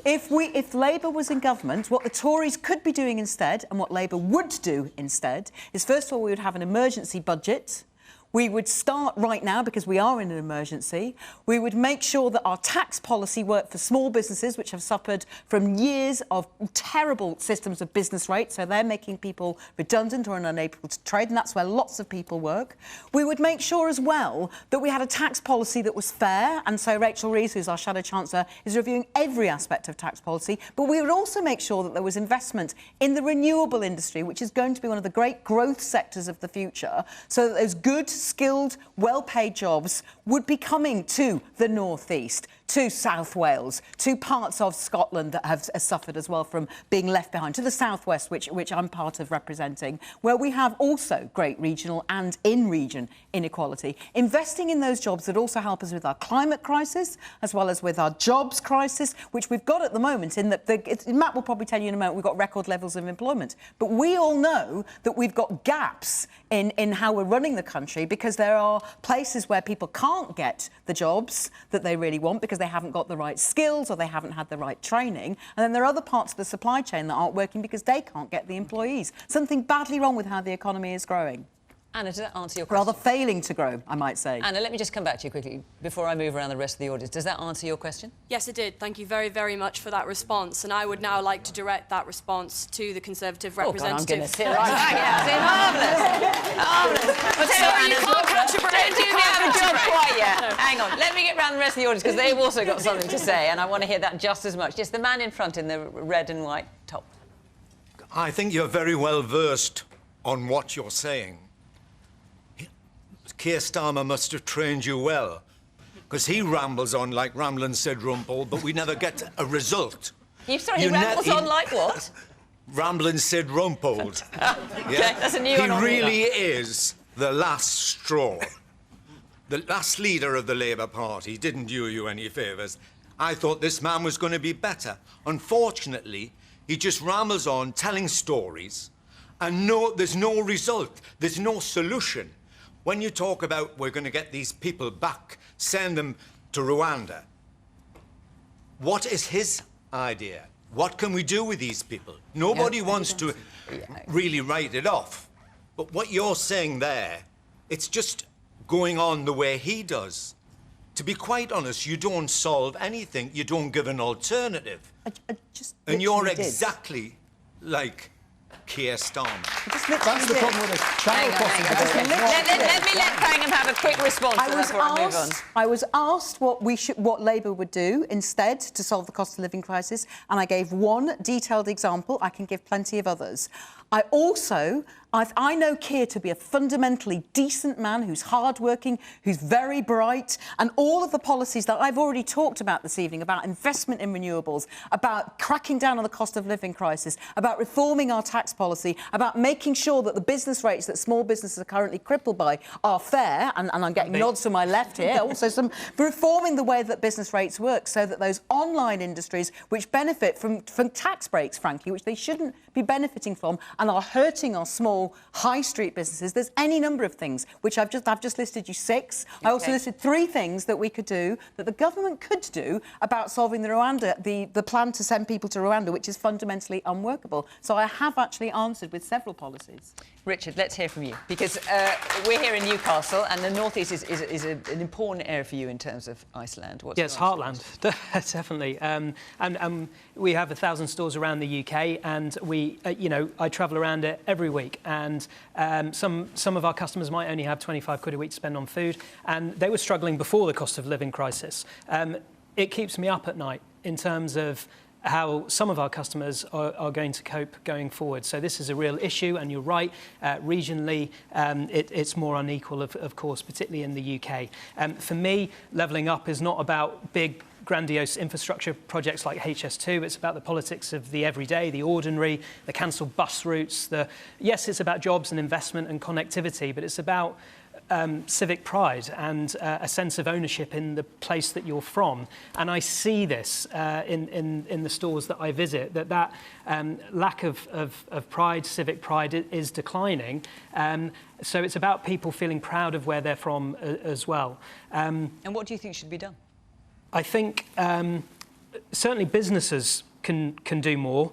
If Labour was in government, what the Tories could be doing instead, and what Labour would do instead, is first of all, we would have an emergency budget. We would start right now, because we are in an emergency. We would make sure that our tax policy worked for small businesses, which have suffered from years of terrible systems of business rates, so they're making people redundant or unable to trade, and that's where lots of people work. We would make sure as well that we had a tax policy that was fair, and so Rachel Reeves, who's our Shadow Chancellor, is reviewing every aspect of tax policy. But we would also make sure that there was investment in the renewable industry, which is going to be one of the great growth sectors of the future, so that those good, skilled, well-paid jobs would be coming to the North East, to South Wales, to parts of Scotland that have suffered as well from being left behind, to the South West, which I'm part of representing, where we have also great regional and in-region inequality. Investing in those jobs that also help us with our climate crisis, as well as with our jobs crisis, which we've got at the moment, in that Matt will probably tell you in a moment, we've got record levels of employment. But we all know that we've got gaps in how we're running the country, because there are places where people can't get the jobs that they really want because they haven't got the right skills or they haven't had the right training. And then there are other parts of the supply chain that aren't working because they can't get the employees. Something badly wrong with how the economy is growing. Anna, does that answer your question? Rather failing to grow, I might say. Anna, let me just come back to you quickly before I move around the rest of the audience. Does that answer your question? Yes, it did. Thank you very, very much for that response. And I would now like to direct that response to the Conservative representative. God, I'm going to sit right back. Marvellous. But Anna, you can't catch a break. Don't do me out of a job quite yet. No. Hang on. Let me get round the rest of the audience, because they've also got something to say, and I want to hear that just as much. Yes, the man in front in the red and white top. I think you're very well versed on what you're saying. Keir Starmer must have trained you well, because he rambles on like Ramblin' said Rumpole, but we never get a result. He rambles on like what? Ramblin' said Rumpole. Okay, that's a new one. He really is the last straw. The last leader of the Labour Party didn't do you any favours. I thought this man was going to be better. Unfortunately, he just rambles on telling stories, and there's no result, there's no solution. when you talk about we're going to get these people back, send them to Rwanda, what is his idea? What can we do with these people? Nobody wants to really write it off. But what you're saying there, it's just going on the way he does. To be quite honest, you don't solve anything. You don't give an alternative. And you're exactly like Keir Starmer. That's the problem with this channel crossing. Let me let Thangam have a quick response to that before I move on. I was asked what Labour would do instead to solve the cost of living crisis, and I gave one detailed example. I can give plenty of others. I know Keir to be a fundamentally decent man who's hard-working, who's very bright, and all of the policies that I've already talked about this evening, about investment in renewables, about cracking down on the cost of living crisis, about reforming our tax policy, about making sure that the business rates that small businesses are currently crippled by are fair, and I'm getting nods to my left here, also some reforming the way that business rates work so that those online industries which benefit from tax breaks, frankly, which they shouldn't be benefiting from and are hurting our small high street businesses. There's any number of things which I've just listed you 6. Okay. I also listed 3 things that we could do, that the government could do about solving the Rwanda, the plan to send people to Rwanda, which is fundamentally unworkable. So I have actually answered with several policies. Richard, let's hear from you, because we're here in Newcastle, and the North East is an important area for you in terms of Iceland. Yes, heartland, definitely. And we have 1,000 stores around the UK, and I travel around it every week. And some of our customers might only have 25 quid a week to spend on food, and they were struggling before the cost of living crisis. It keeps me up at night in terms of how some of our customers are going to cope going forward. So this is a real issue, and you're right, regionally it's more unequal, of course, particularly in the UK. For me, levelling up is not about big grandiose infrastructure projects like HS2. It's about the politics of the everyday, the ordinary, the cancelled bus routes. Yes, it's about jobs and investment and connectivity, but it's about civic pride and a sense of ownership in the place that you're from. And I see this in the stores that I visit, that lack of pride, civic pride, is declining. So it's about people feeling proud of where they're from as well. And what do you think should be done? I think certainly businesses can do more.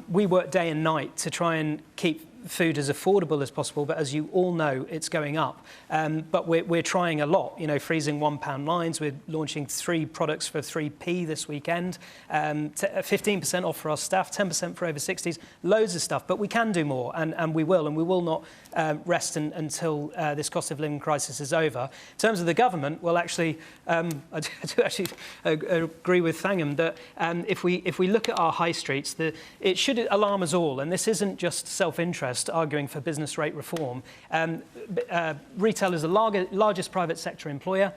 We work day and night to try and keep food as affordable as possible, but as you all know, it's going up. But we're trying a lot, freezing £1 lines. We're launching 3 products for 3p this weekend, 15% off for our staff, 10% for over 60s, loads of stuff. But we can do more, and we will not rest until this cost of living crisis is over. In terms of the government, well, actually, I do actually agree with Thangam that if we look at our high streets, it should alarm us all, and this isn't just self-interest arguing for business rate reform. Retail is the largest private sector employer,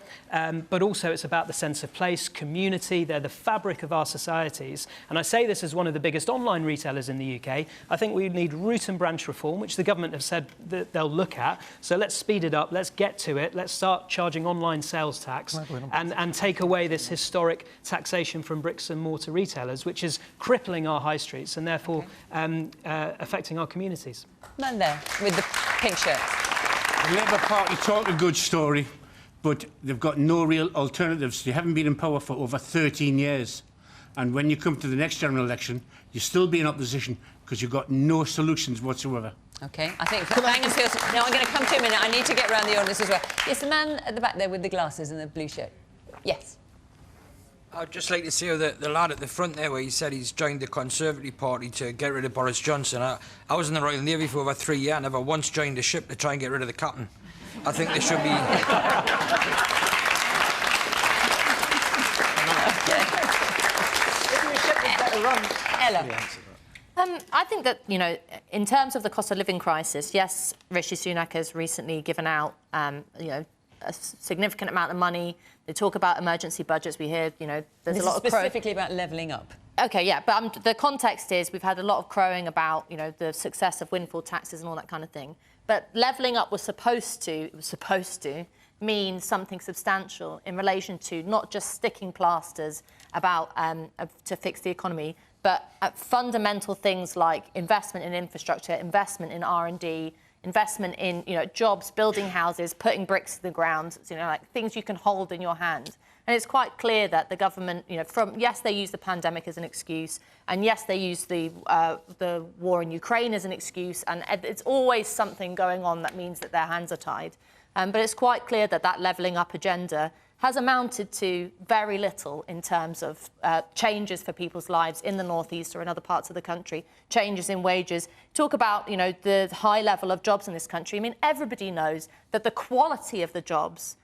but also it's about the sense of place, community. They're the fabric of our societies. And I say this as one of the biggest online retailers in the UK. I think we need root and branch reform, which the government have said that they'll look at. So let's speed it up. Let's get to it. Let's start charging online sales tax and take away this historic taxation from bricks and mortar retailers, which is crippling our high streets and therefore affecting our communities. Man there with the pink shirt. The Labour Party talk a good story, but they've got no real alternatives. They haven't been in power for over 13 years. And when you come to the next general election, you'll still be in opposition because you've got no solutions whatsoever. OK, I think Thangam feels... Now, I'm going to come to you in a minute. I need to get around the audience as well. Yes, the man at the back there with the glasses and the blue shirt. Yes. I'd just like to say the lad at the front there where he said he's joined the Conservative Party to get rid of Boris Johnson. I was in the Royal Navy for over 3 years. I never once joined a ship to try and get rid of the captain. I think there should be... Ella. I think that, in terms of the cost of living crisis, yes, Rishi Sunak has recently given out, a significant amount of money. They talk about emergency budgets. We hear, there's a lot of specifically about levelling up. OK, yeah, but the context is we've had a lot of crowing about, the success of windfall taxes and all that kind of thing. But levelling up was supposed to mean something substantial in relation to not just sticking plasters about to fix the economy, but fundamental things like investment in infrastructure, investment in R&D, investment in, jobs, building houses, putting bricks in the ground, like things you can hold in your hand. And it's quite clear that the government, yes, they use the pandemic as an excuse, and yes, they use the war in Ukraine as an excuse, and it's always something going on that means that their hands are tied. But it's quite clear that that levelling up agenda has amounted to very little in terms of changes for people's lives in the North East or in other parts of the country, changes in wages. Talk about, the high level of jobs in this country. I mean, everybody knows that the quality of the jobs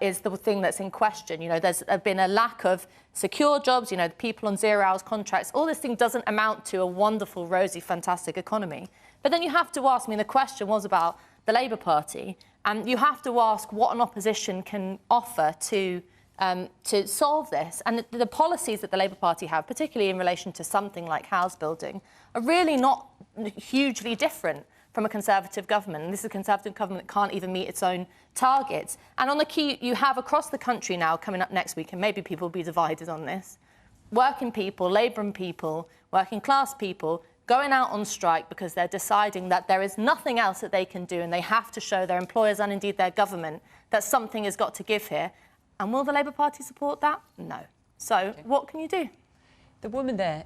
is the thing that's in question. There's been a lack of secure jobs, people on 0 hours contracts. All this thing doesn't amount to a wonderful, rosy, fantastic economy. But then you have to ask, the question was about the Labour Party, and you have to ask what an opposition can offer to solve this. And the policies that the Labour Party have, particularly in relation to something like house building, are really not hugely different from a Conservative government. And this is a Conservative government that can't even meet its own targets. And on the key, you have across the country now, coming up next week, and maybe people will be divided on this, working people, labouring people, working class people, going out on strike because they're deciding that there is nothing else that they can do, and they have to show their employers and indeed their government that something has got to give here. And will the Labour Party support that? No. So what can you do? The woman there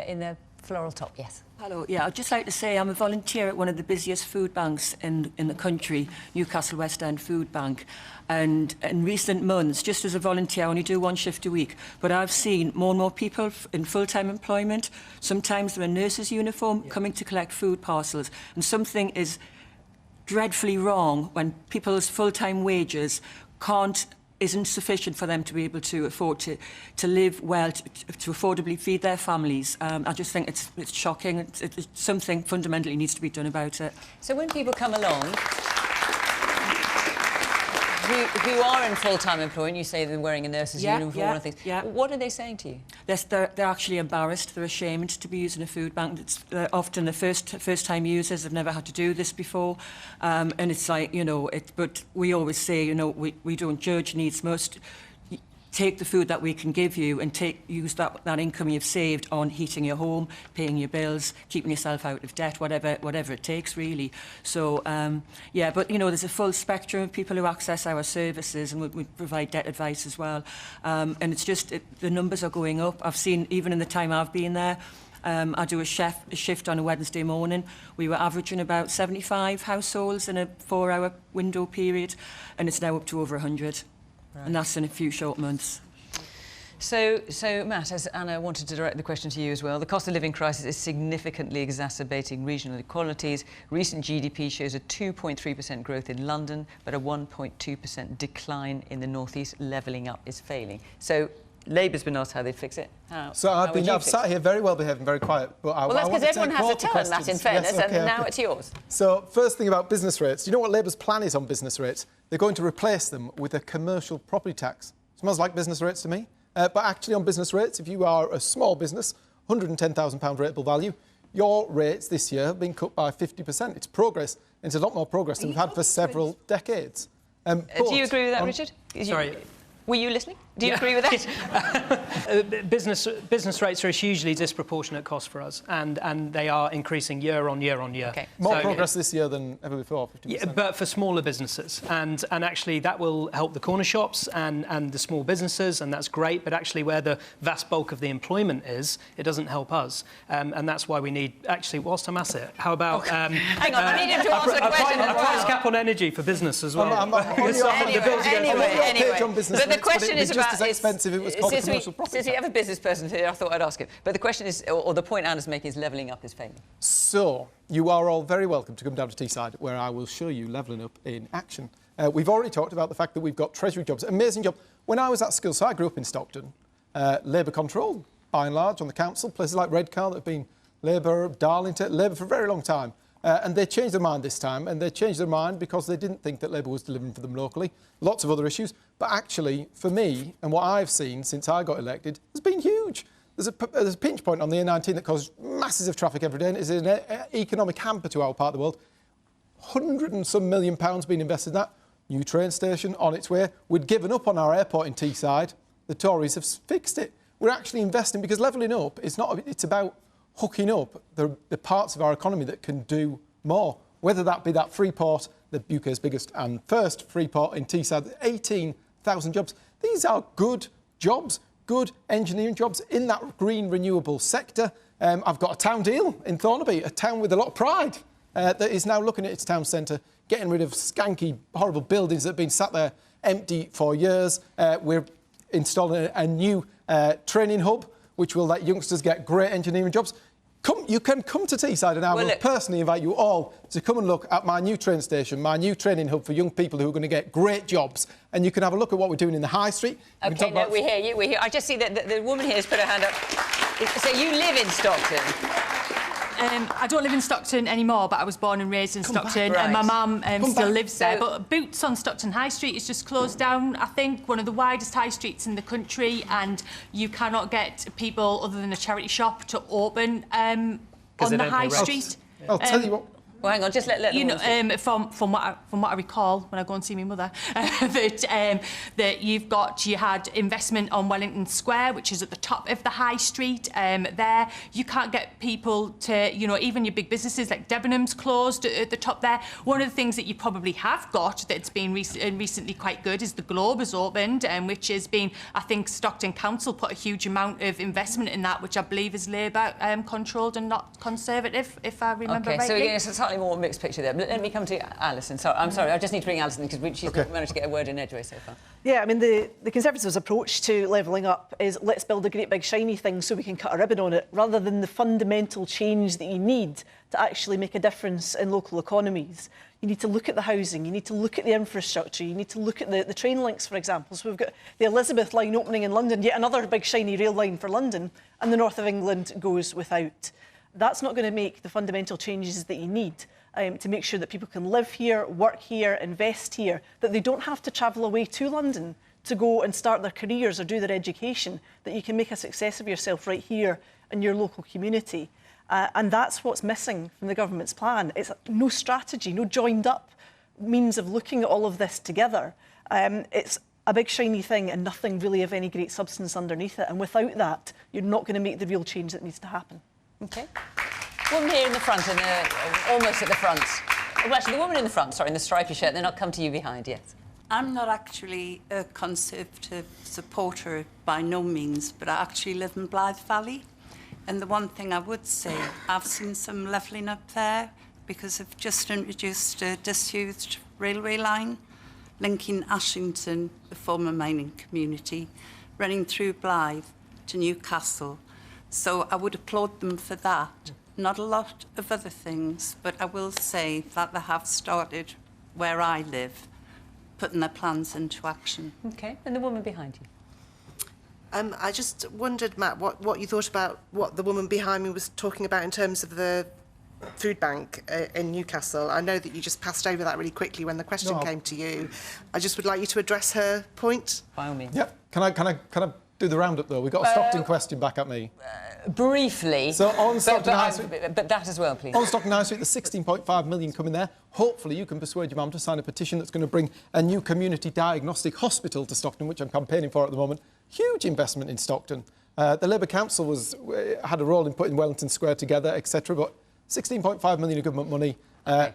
in the floral top, yes. Hello, yeah, I'd just like to say I'm a volunteer at one of the busiest food banks in the country, Newcastle West End Food Bank. And in recent months, just as a volunteer, I only do 1 shift a week, but I've seen more and more people in full-time employment. Sometimes they're in nurses' uniform coming to collect food parcels. And something is dreadfully wrong when people's full-time wages isn't sufficient for them to be able to afford to live well, to affordably feed their families. I just think it's shocking. It's something fundamentally needs to be done about it. So when people come along who are in full-time employment, you say they're wearing a nurse's uniform and things. Yeah. What are they saying to you? They're actually embarrassed. They're ashamed to be using a food bank. They're often the first-time users. They've never had to do this before. And it's like, but we always say, we don't judge, needs must. Take the food that we can give you and use that income you've saved on heating your home, paying your bills, keeping yourself out of debt, whatever it takes, really. So, but, there's a full spectrum of people who access our services, and we provide debt advice as well. And it's just, the numbers are going up. I've seen, even in the time I've been there, I do a shift on a Wednesday morning. We were averaging about 75 households in a 4-hour window period, and it's now up to over 100. Right. And that's in a few short months. So, Matt, as Anna wanted to direct the question to you as well, the cost of living crisis is significantly exacerbating regional inequalities. Recent GDP shows a 2.3% growth in London, but a 1.2% decline in the North East. Levelling up is failing. So Labour's been asked how they'd fix it. I've sat here very well behaved and very quiet. But well, that's because everyone has a turn, Matt, in fairness, yes, okay, and now it's yours. So, first thing about business rates. Do you know what Labour's plan is on business rates? They're going to replace them with a commercial property tax. Smells like business rates to me. But actually on business rates, if you are a small business, £110,000 rateable value, your rates this year have been cut by 50%. It's progress. It's a lot more progress than we've had for several decades. Do you agree with that, Richard? Sorry. Were you listening? Do you agree with that? Business rates are a hugely disproportionate cost for us, and they are increasing year on year on year. Okay. More progress this year than ever before, 50%. Yeah, but for smaller businesses, and actually that will help the corner shops and the small businesses, and that's great. But actually, where the vast bulk of the employment is, it doesn't help us, and that's why we need. Actually, whilst I'm at it, how about? Hang on, I need him to answer the question. A price cap on energy for business as well. But the question is about. As expensive it was called commercial property. Since we have a business person here, I thought I'd ask him. But the question is, or the point Anna's making is levelling up is failing. So, you are all very welcome to come down to Teesside, where I will show you levelling up in action. We've already talked about the fact that we've got Treasury jobs, amazing job. When I was at school, so I grew up in Stockton, Labour control, by and large, on the council, places like Redcar that have been Labour, Darlington, Labour for a very long time. And they changed their mind this time, and they changed their mind because they didn't think that Labour was delivering for them locally. Lots of other issues. But actually, for me, and what I've seen since I got elected, has been huge. There's a pinch point on the A19 that causes masses of traffic every day, and is an economic hamper to our part of the world. £100 and some million being invested in that. New train station on its way. We'd given up on our airport in Teesside. The Tories have fixed it. We're actually investing, because levelling up is not. It's about hooking up the parts of our economy that can do more. whether that be that Freeport, the UK's biggest and first Freeport in Teesside, 18,000 jobs. These are good jobs, good engineering jobs in that green renewable sector. I've got a town deal in Thornaby, a town with a lot of pride that is now looking at its town centre, getting rid of skanky, horrible buildings that have been sat there empty for years. We're installing a new training hub, which will let youngsters get great engineering jobs. You can come to Teesside and I will personally invite you all to come and look at my new train station, my new training hub for young people who are going to get great jobs. And you can have a look at what we're doing in the High Street. OK, no, we hear you. We hear. I just see that the woman here has put her hand up. So you live in Stockton? I don't live in Stockton anymore, but I was born and raised in Stockton, and my mum still lives there. But Boots on Stockton High Street is just closed down, I think, one of the widest high streets in the country, and you cannot get people other than a charity shop to open on the high street. I'll tell you what. Well, hang on, just let you know, from what I recall when I go and see my mother, that you had investment on Wellington Square, which is at the top of the high street. There, you can't get people to, you know, even your big businesses like Debenham's closed at the top there. One of the things that you probably have got that's been recently quite good is the Globe has opened, which has been, I think, Stockton Council put a huge amount of investment in that, which I believe is Labour controlled and not Conservative, if I remember rightly. So again, it's a slightly more mixed picture there. But let me come to Alison. So I'm sorry, I just need to bring Alison because she's not managed to get a word in edgeways so far. Yeah, I mean, the Conservatives' approach to levelling up is let's build a great big shiny thing so we can cut a ribbon on it, rather than the fundamental change that you need to actually make a difference in local economies. You need to look at the housing, you need to look at the infrastructure, you need to look at the train links, for example. So we've got the Elizabeth line opening in London, yet another big shiny rail line for London, and the north of England goes without. That's not going to make the fundamental changes that you need to make sure that people can live here, work here, invest here, that they don't have to travel away to London to go and start their careers or do their education, that you can make a success of yourself right here in your local community. And that's what's missing from the government's plan. It's no strategy, no joined up means of looking at all of this together. It's a big shiny thing and nothing really of any great substance underneath it. And without that, you're not going to make the real change that needs to happen. OK. Woman here in the front, and almost at the front. Well, actually, the woman in the front, sorry, in the stripy shirt, then I'll come to you behind, yes. I'm not actually a Conservative supporter by no means, but I actually live in Blythe Valley. And the one thing I would say, I've seen some levelling up there because I've just introduced a disused railway line linking Ashington, the former mining community, running through Blythe to Newcastle. So I would applaud them for that. Not a lot of other things, but I will say that they have started where I live, putting their plans into action. OK, and the woman behind you. I just wondered, Matt, what you thought about what the woman behind me was talking about in terms of the food bank in Newcastle. I know that you just passed over that really quickly when the question came to you. I just would like you to address her point. By all means. Yeah. Can I do the roundup though? We've got a Stockton question back at me. Briefly. So on Stockton High Street, but that as well, please. On Stockton High Street, there's 16.5 million coming there. Hopefully, you can persuade your mum to sign a petition that's going to bring a new community diagnostic hospital to Stockton, which I'm campaigning for at the moment. Huge investment in Stockton. The Labour Council had a role in putting Wellington Square together, etc. But 16.5 million of government money.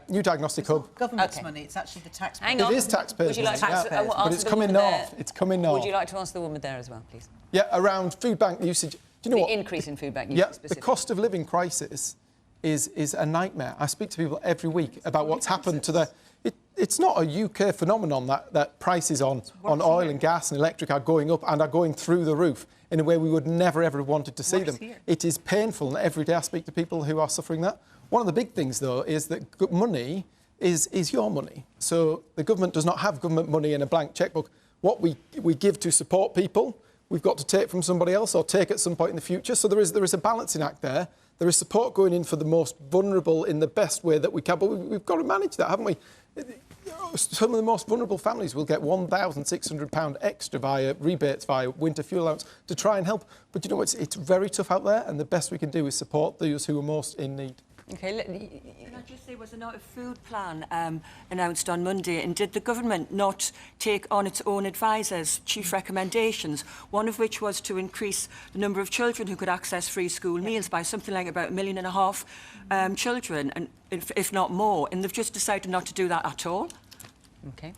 New diagnostic hub. Government's money, it's actually the taxpayers. Hang on. It is taxpayers' Would you like money, to but it's coming north. It's coming north. Would you like to answer the woman there as well, please? Yeah, around food bank usage. Do you know the increase in food bank usage the cost of living crisis is a nightmare. I speak to people every week about what's happened to the... It's not a UK phenomenon that prices on oil and gas and electric are going up and are going through the roof in a way we would never, ever have wanted to see them. It is painful, and every day I speak to people who are suffering that. One of the big things, though, is that money is your money. So the government does not have government money in a blank chequebook. What we give to support people, we've got to take from somebody else or take at some point in the future. So there is a balancing act there. There is support going in for the most vulnerable in the best way that we can, but we've got to manage that, haven't we? Some of the most vulnerable families will get £1,600 extra via rebates, via winter fuel allowance, to try and help. But you know, it's very tough out there, and the best we can do is support those who are most in need. Okay, can I just say, was there not a food plan announced on Monday, and did the government not take on its own advisers' chief recommendations, one of which was to increase the number of children who could access free school meals by something like about 1.5 million children, and if not more, and they've just decided not to do that at all? OK.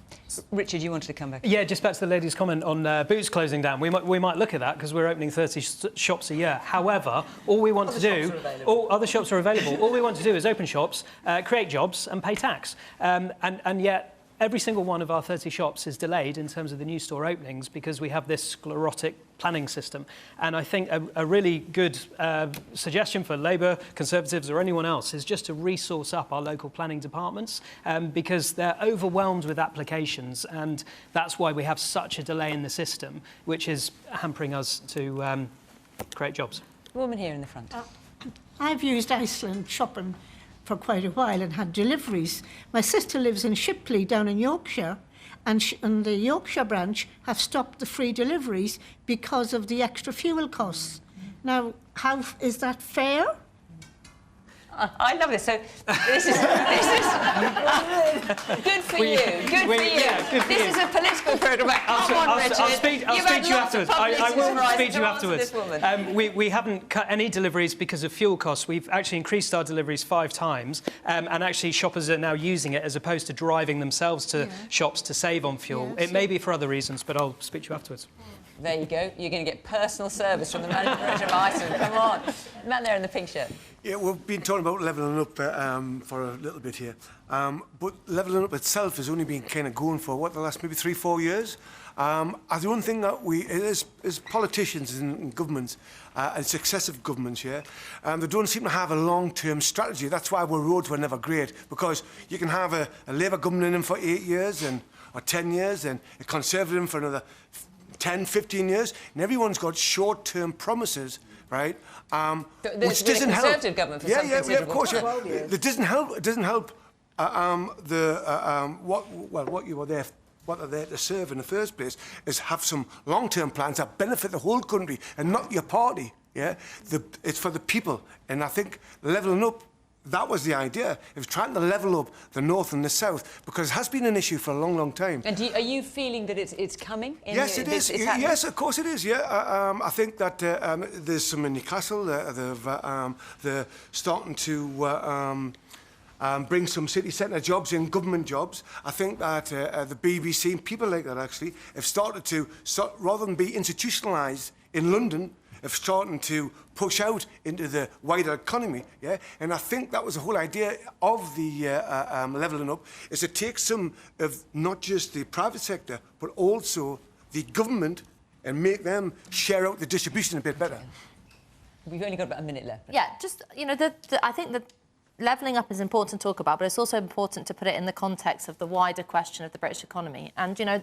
Richard, you wanted to come back? Yeah, just back to the lady's comment on Boots closing down. We might look at that because we're opening 30 shops a year. However, all we want to do... All other shops are available. All we want to do is open shops, create jobs and pay tax. And yet every single one of our 30 shops is delayed in terms of the new store openings because we have this sclerotic planning system. And I think a really good suggestion for Labour, Conservatives or anyone else is just to resource up our local planning departments because they're overwhelmed with applications, and that's why we have such a delay in the system, which is hampering us to create jobs. The woman here in the front. I've used Iceland shopping for quite a while and had deliveries. My sister lives in Shipley down in Yorkshire, and the Yorkshire branch have stopped the free deliveries because of the extra fuel costs. Now, how is that fair? I love this. So this is good for you. Good for you. Yeah, good for this you. is a political programme. I'll speak to you afterwards. I will speak to you afterwards. We haven't cut any deliveries because of fuel costs. We've actually increased our deliveries 5 times, and actually shoppers are now using it as opposed to driving themselves to shops to save on fuel. It may be for other reasons, but I'll speak to you afterwards. There you go. You're going to get personal service from the managing director of Iceland. Come on. Man there in the pink shirt. Yeah, we've been talking about levelling up for a little bit here. But levelling up itself has only been kind of going for, the last maybe 3-4 years? The one thing that is politicians and governments, and successive governments, they don't seem to have a long-term strategy. That's why our roads were never great, because you can have a Labour government in for 8 years or 10 years, and a Conservative for another 10, 15 years, and everyone's got short-term promises, right? Which doesn't help. Conservative government for some considerable of course, time. It doesn't help. It doesn't help what you were there. What they're there to serve in the first place is have some long-term plans that benefit the whole country and not your party. Yeah, it's for the people, and I think levelling up. That was the idea. It was trying to level up the north and the south, because it has been an issue for a long, long time. And are you feeling that it's coming? Yes, it is. Yes, of course it is, yeah. I think that there's some in Newcastle. They're starting to bring some city centre jobs in, government jobs. I think that the BBC and people like that actually have started to, rather than be institutionalised in London, of starting to push out into the wider economy, yeah? And I think that was the whole idea of the levelling up, is to take some of not just the private sector, but also the government and make them share out the distribution a bit better. We've only got about a minute left. Yeah, just, you know, I think that levelling up is important to talk about, but it's also important to put it in the context of the wider question of the British economy. And, you know,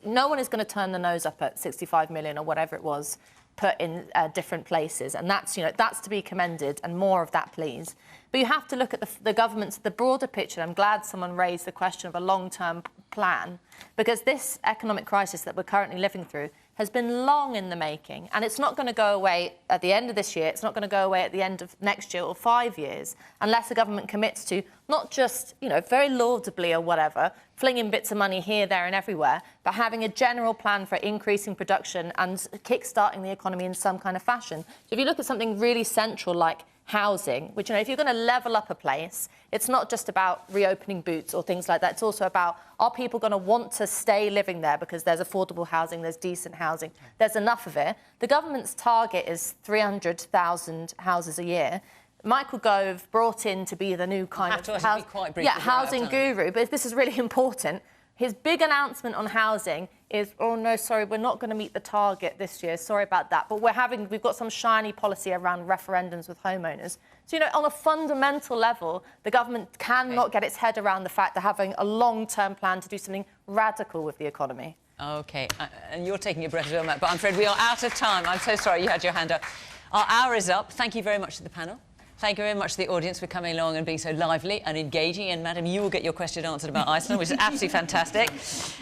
no one is going to turn their nose up at 65 million or whatever it was put in different places, and that's to be commended, and more of that, please. But you have to look at the government's, the broader picture. I'm glad someone raised the question of a long-term plan, because this economic crisis that we're currently living through has been long in the making, and it's not going to go away at the end of this year. It's not going to go away at the end of next year or 5 years, unless the government commits to not just, you know, very laudably or whatever, flinging bits of money here, there and everywhere, but having a general plan for increasing production and kick-starting the economy in some kind of fashion. So if you look at something really central like housing, which, you know, if you're going to level up a place, it's not just about reopening Boots or things like that. It's also about, are people going to want to stay living there because there's affordable housing, there's decent housing, there's enough of it. The government's target is 300,000 houses a year. Michael Gove brought in to be the new kind of housing guru, but this is really important. His big announcement on housing is, oh no, sorry, we're not going to meet the target this year. Sorry about that. But we've got some shiny policy around referendums with homeowners. So, you know, on a fundamental level, the government cannot get its head around the fact they're having a long-term plan to do something radical with the economy. OK, and you're taking your breath as well, Matt, but I'm afraid we are out of time. I'm so sorry you had your hand up. Our hour is up. Thank you very much to the panel. Thank you very much to the audience for coming along and being so lively and engaging. And, Madam, you will get your question answered about Iceland, which is absolutely fantastic.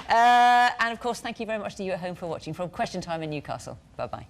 And, of course, thank you very much to you at home for watching from Question Time in Newcastle. Bye-bye.